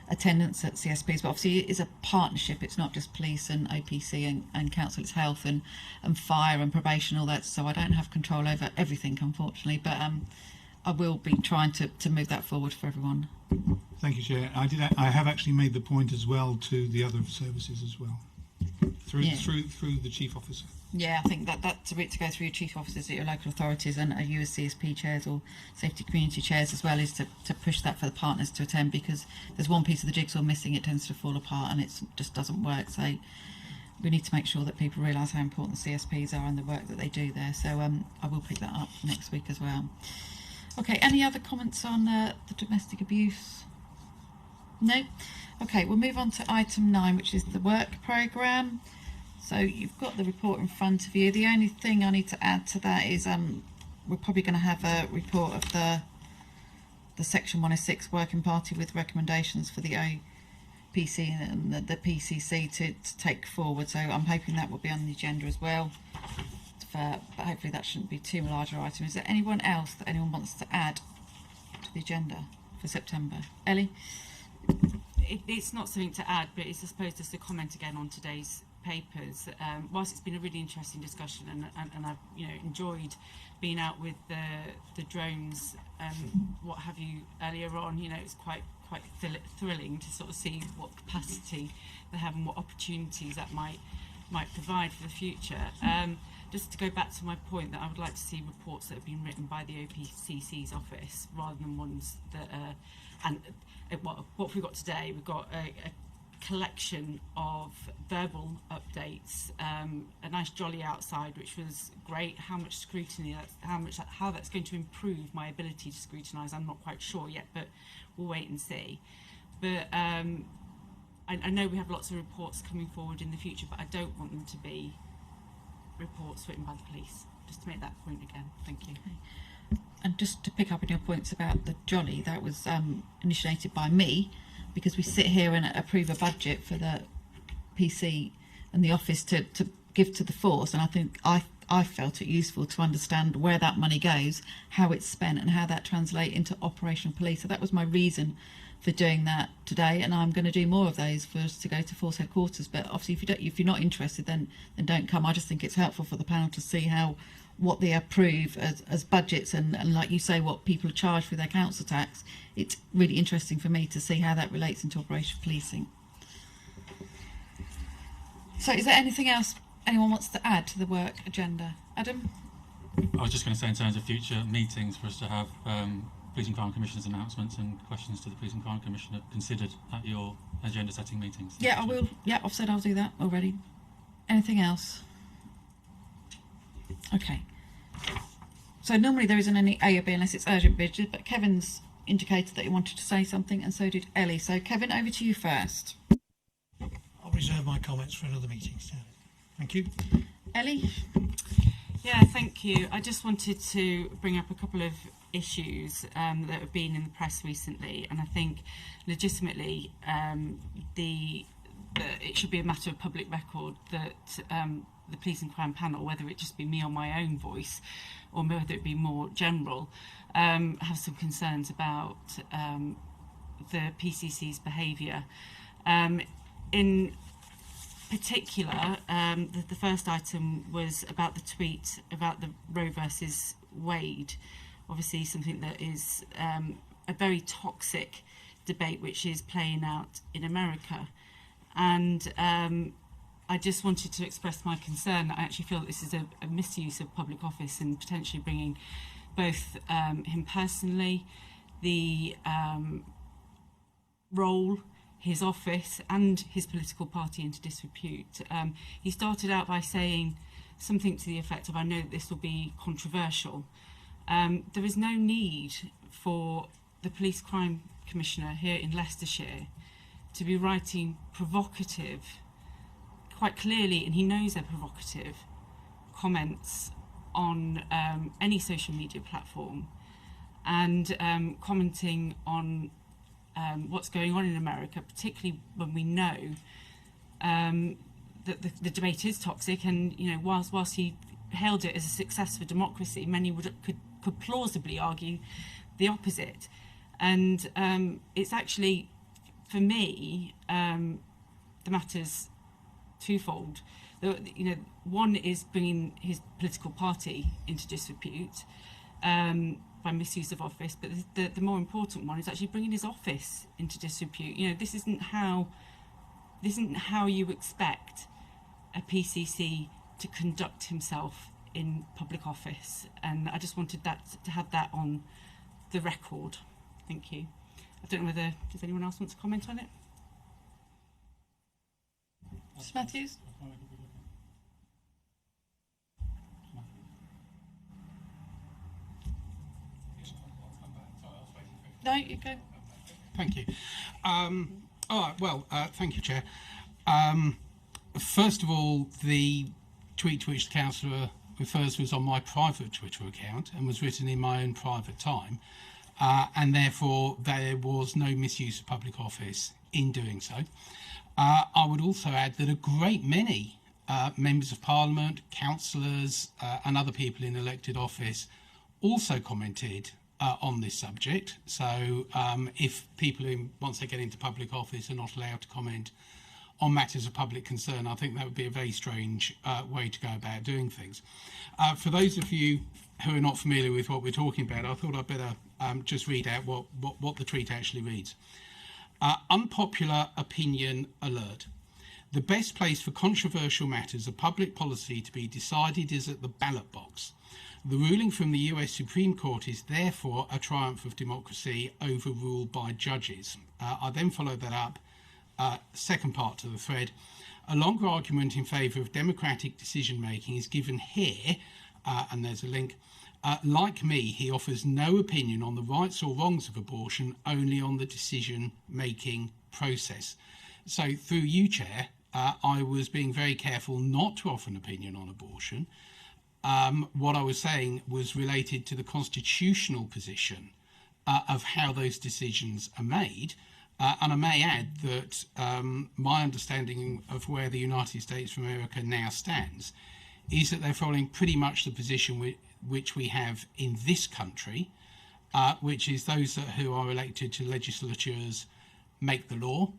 attendance at CSPs, but obviously it is a partnership. It's not just police and OPC and council, it's health and fire and probation, all that. So I don't have control over everything, unfortunately, but I will be trying to move that forward for everyone. Thank you, Chair. I have actually made the point as well to the other services as well, through the Chief Officer. Yeah, I think that's a route to go through your chief officers at your local authorities, and you as CSP chairs or safety community chairs as well, is to push that for the partners to attend, because there's one piece of the jigsaw missing, it tends to fall apart and it just doesn't work. So we need to make sure that people realise how important the CSPs are and the work that they do there. So I will pick that up next week as well. Okay, any other comments on the domestic abuse? No? Okay, we'll move on to item 9, which is the work programme. So you've got the report in front of you. The only thing I need to add to that is we're probably going to have a report of the Section 106 Working Party with recommendations for the OPC and the PCC to take forward. So I'm hoping that will be on the agenda as well but hopefully that shouldn't be too large an item. Is there anyone else that anyone wants to add to the agenda for September? Ellie? It's not something to add, but it's, I suppose, just a comment again on today's papers. Whilst it's been a really interesting discussion, and I've enjoyed being out with the drones and what have you earlier on, it's quite thrilling to sort of see what capacity they have and what opportunities that might provide for the future. Just to go back to my point, that I would like to see reports that have been written by the OPCC's office rather than ones that and what we've got today, we've got a collection of verbal updates, a nice jolly outside, which was great. How much scrutiny, how that's going to improve my ability to scrutinise, I'm not quite sure yet, but we'll wait and see. But I know we have lots of reports coming forward in the future, but I don't want them to be reports written by the police. Just to make that point again. Thank you. And just to pick up on your points about the jolly, that was initiated by me, because we sit here and approve a budget for the PC and the office to give to the force, and I think I felt it useful to understand where that money goes, how it's spent, and how that translates into operational police. So that was my reason for doing that today, and I'm going to do more of those for us to go to force headquarters. But obviously, if you're not interested, then don't come. I just think it's helpful for the panel to see what they approve as budgets, and like you say, what people are charged for their council tax. It's really interesting for me to see how that relates into operational policing. So is there anything else anyone wants to add to the work agenda? Adam? I was just going to say, in terms of future meetings, for us to have Police and Crime Commissioner's announcements and questions to the Police and Crime Commissioner considered at your agenda setting meetings. Yeah, I will. Yeah, I've said I'll do that already. Anything else? Okay. So normally there isn't any A or B unless it's urgent business, but Kevin's indicated that he wanted to say something, and so did Ellie. So Kevin, over to you first. I'll reserve my comments for another meeting. So, thank you. Ellie? Yeah, thank you. I just wanted to bring up a couple of issues that have been in the press recently, and I think legitimately it should be a matter of public record that the Police and Crime panel, whether it just be me on my own voice or whether it be more general, have some concerns about the PCC's behaviour. In particular, the first item was about the tweet about the Roe versus Wade, obviously something that is a very toxic debate which is playing out in America. And I just wanted to express my concern that I actually feel that this is a misuse of public office, and potentially bringing both him personally, the role, his office and his political party into disrepute. He started out by saying something to the effect of, I know that this will be controversial. There is no need for the Police Crime Commissioner here in Leicestershire to be writing provocative, quite clearly, and he knows they're provocative, comments on any social media platform, and commenting on what's going on in America, particularly when we know that the debate is toxic, and whilst he hailed it as a success for democracy, many could plausibly argue the opposite. And it's actually, for me, the matter's twofold. One is bringing his political party into disrepute by misuse of office, but the more important one is actually bringing his office into disrepute. This isn't how you expect a PCC to conduct himself in public office, and I just wanted to have that on the record. Thank you. I don't know whether does anyone else want to comment on it. Mr. Matthews? No, you go. Thank you. All right, well, thank you, Chair. First of all, the tweet to which the councillor refers to was on my private Twitter account and was written in my own private time, and therefore there was no misuse of public office in doing so. I would also add that a great many members of Parliament, councillors and other people in elected office also commented on this subject. So if people who, once they get into public office, are not allowed to comment on matters of public concern, I think that would be a very strange way to go about doing things. For those of you who are not familiar with what we're talking about, I thought I'd better just read out what the tweet actually reads. Unpopular opinion alert. The best place for controversial matters of public policy to be decided is at the ballot box. The ruling from the US Supreme Court is therefore a triumph of democracy overruled by judges. I then followed that up, second part to the thread. A longer argument in favour of democratic decision making is given here, and there's a link. Like me, he offers no opinion on the rights or wrongs of abortion, only on the decision making process. So through you, Chair, I was being very careful not to offer an opinion on abortion. What I was saying was related to the constitutional position of how those decisions are made. And I may add that my understanding of where the United States of America now stands is that they're following pretty much the position which we have in this country, which is those who are elected to legislatures make the law,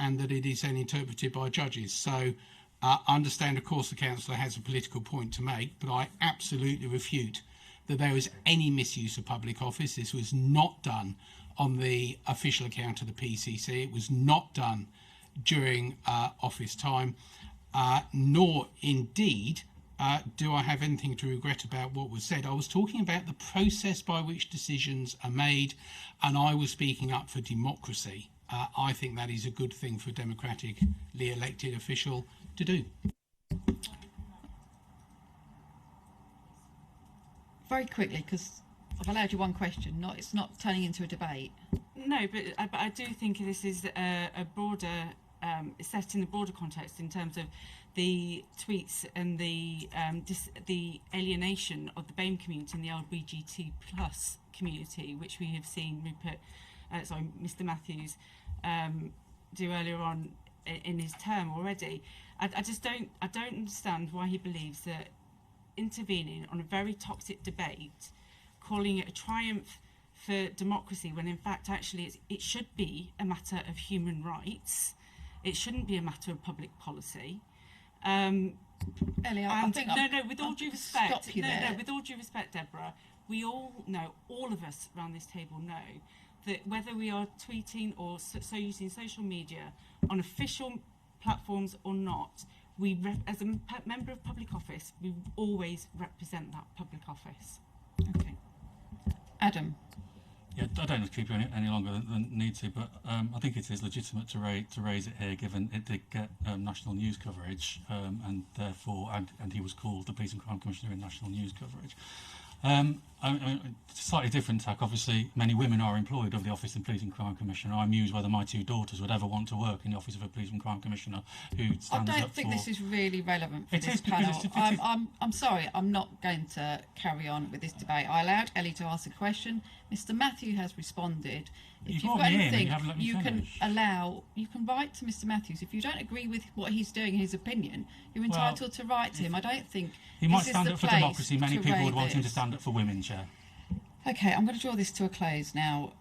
and that it is then interpreted by judges. So I understand, of course, the councillor has a political point to make, but I absolutely refute that there was any misuse of public office. This was not done on the official account of the PCC. It was not done during office time, nor indeed do I have anything to regret about what was said. I was talking about the process by which decisions are made, and I was speaking up for democracy. I think that is a good thing for a democratically elected official to do. Very quickly, because I've allowed you one question. It's not turning into a debate. No, but I do think this is a broader, set in the broader context in terms of the tweets and the alienation of the BAME community and the LGBT plus community, which we have seen Mr. Matthews do earlier on in his term already. I don't understand why he believes that intervening on a very toxic debate, calling it a triumph for democracy, when in fact actually it should be a matter of human rights. It shouldn't be a matter of public policy. Ellie, with all due respect, with all due respect, Deborah, we all know, all of us around this table know, that whether we are tweeting or so using social media on official platforms or not, as a member of public office, we always represent that public office. Okay. Adam. Yeah, I don't have to keep you any longer than need to, but I think it is legitimate to raise it here, given it did get national news coverage, and therefore, and he was called the Police and Crime Commissioner in national news coverage. It's a slightly different tack. Obviously, many women are employed of the Office of Police and Crime Commissioner. I'm mused whether my two daughters would ever want to work in the Office of a Police and Crime Commissioner who stands up for... I don't think this is really relevant for this panel. I'm sorry, I'm not going to carry on with this debate. I allowed Ellie to ask a question. Mr. Matthew has responded. If you've got anything, you can write to Mr. Matthews. If you don't agree with what he's doing, his opinion, you're entitled to write to him. I don't think he might stand up for democracy. Many people would want him to stand up for women, Chair. Okay, I'm going to draw this to a close now.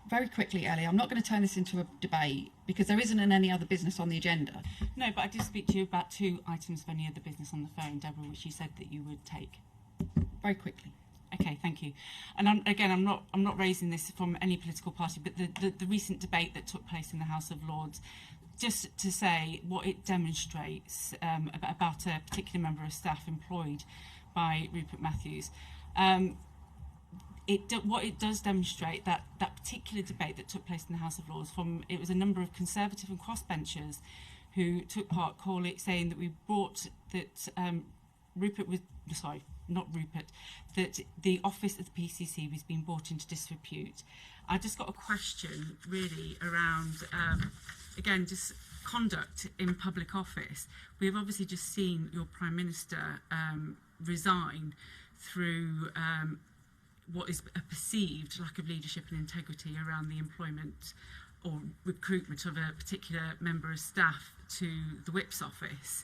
Very quickly, Ellie, I'm not going to turn this into a debate because there isn't any other business on the agenda. No, but I did speak to you about 2 items of any other business on the phone, Deborah, which you said that you would take. Very quickly. Okay, thank you. And I'm not raising this from any political party, but the recent debate that took place in the House of Lords, just to say what it demonstrates about a particular member of staff employed by Rupert Matthews. What it does demonstrate, that particular debate that took place in the House of Lords, it was a number of Conservative and crossbenchers who took part, saying that we brought that that the office of the PCC was being brought into disrepute. I just got a question really around, again, just conduct in public office. We've obviously just seen your Prime Minister resign through what is a perceived lack of leadership and integrity around the employment or recruitment of a particular member of staff to the whip's office.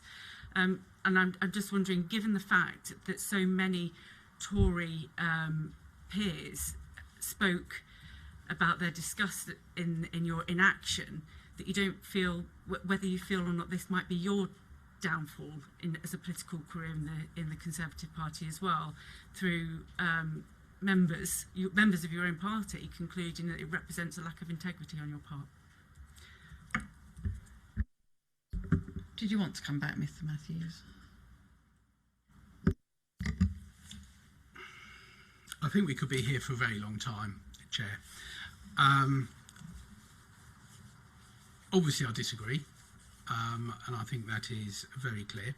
And I'm just wondering, given the fact that so many Tory peers spoke about their disgust in your inaction, that you don't feel, whether you feel or not this might be your downfall as a political career in the Conservative Party as well, through members of your own party concluding that it represents a lack of integrity on your part. Did you want to come back, Mr. Matthews? I think we could be here for a very long time, Chair. Obviously, I disagree, and I think that is very clear.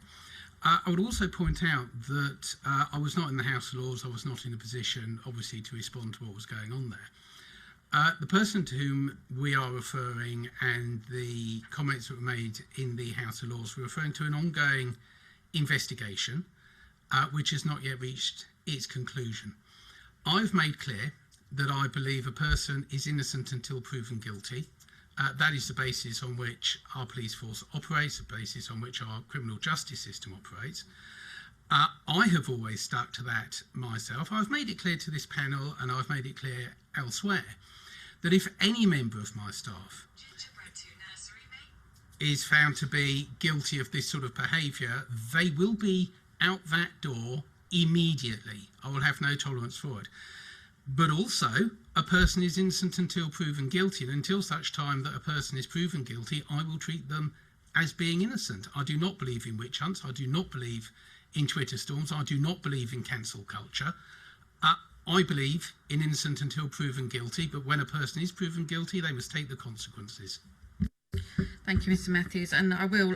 I would also point out that I was not in the House of Lords. I was not in a position, obviously, to respond to what was going on there. The person to whom we are referring and the comments that were made in the House of Lords were referring to an ongoing investigation which has not yet reached its conclusion. I've made clear that I believe a person is innocent until proven guilty. That is the basis on which our police force operates, the basis on which our criminal justice system operates. I have always stuck to that myself. I've made it clear to this panel, and I've made it clear elsewhere, that if any member of my staff is found to be guilty of this sort of behaviour, they will be out that door immediately. I will have no tolerance for it. But also, a person is innocent until proven guilty, and until such time that a person is proven guilty, I will treat them as being innocent. I do not believe in witch hunts. I do not believe in Twitter storms. I do not believe in cancel culture. I believe in innocent until proven guilty, but when a person is proven guilty, they must take the consequences. Thank you, Mr. Matthews, and I will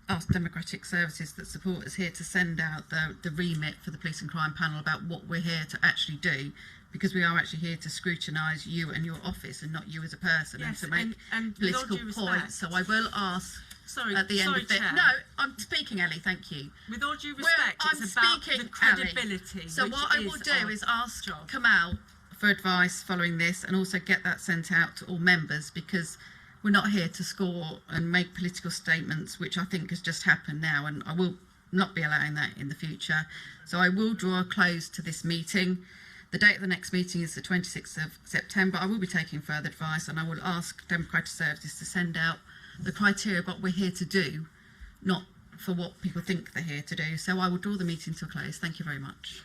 ask Democratic Services that support us here to send out the remit for the Police and Crime Panel about what we're here to actually do, because we are actually here to scrutinise you and your office and not you as a person, Yes, and to make and political with all due points. So respect- I will ask at the end of it. Chair. No, I'm speaking, Ellie, thank you. With all due respect, I'm it's about speaking, the credibility. Ellie. So which what I is will do our is ask job. Kamal for advice following this, and also get that sent out to all members, because we're not here to score and make political statements, which I think has just happened now, and I will not be allowing that in the future. So I will draw a close to this meeting. The date of the next meeting is the 26th of September. I will be taking further advice, and I will ask Democratic Services to send out the criteria of what we're here to do, not for what people think they're here to do. So I will draw the meeting to a close. Thank you very much.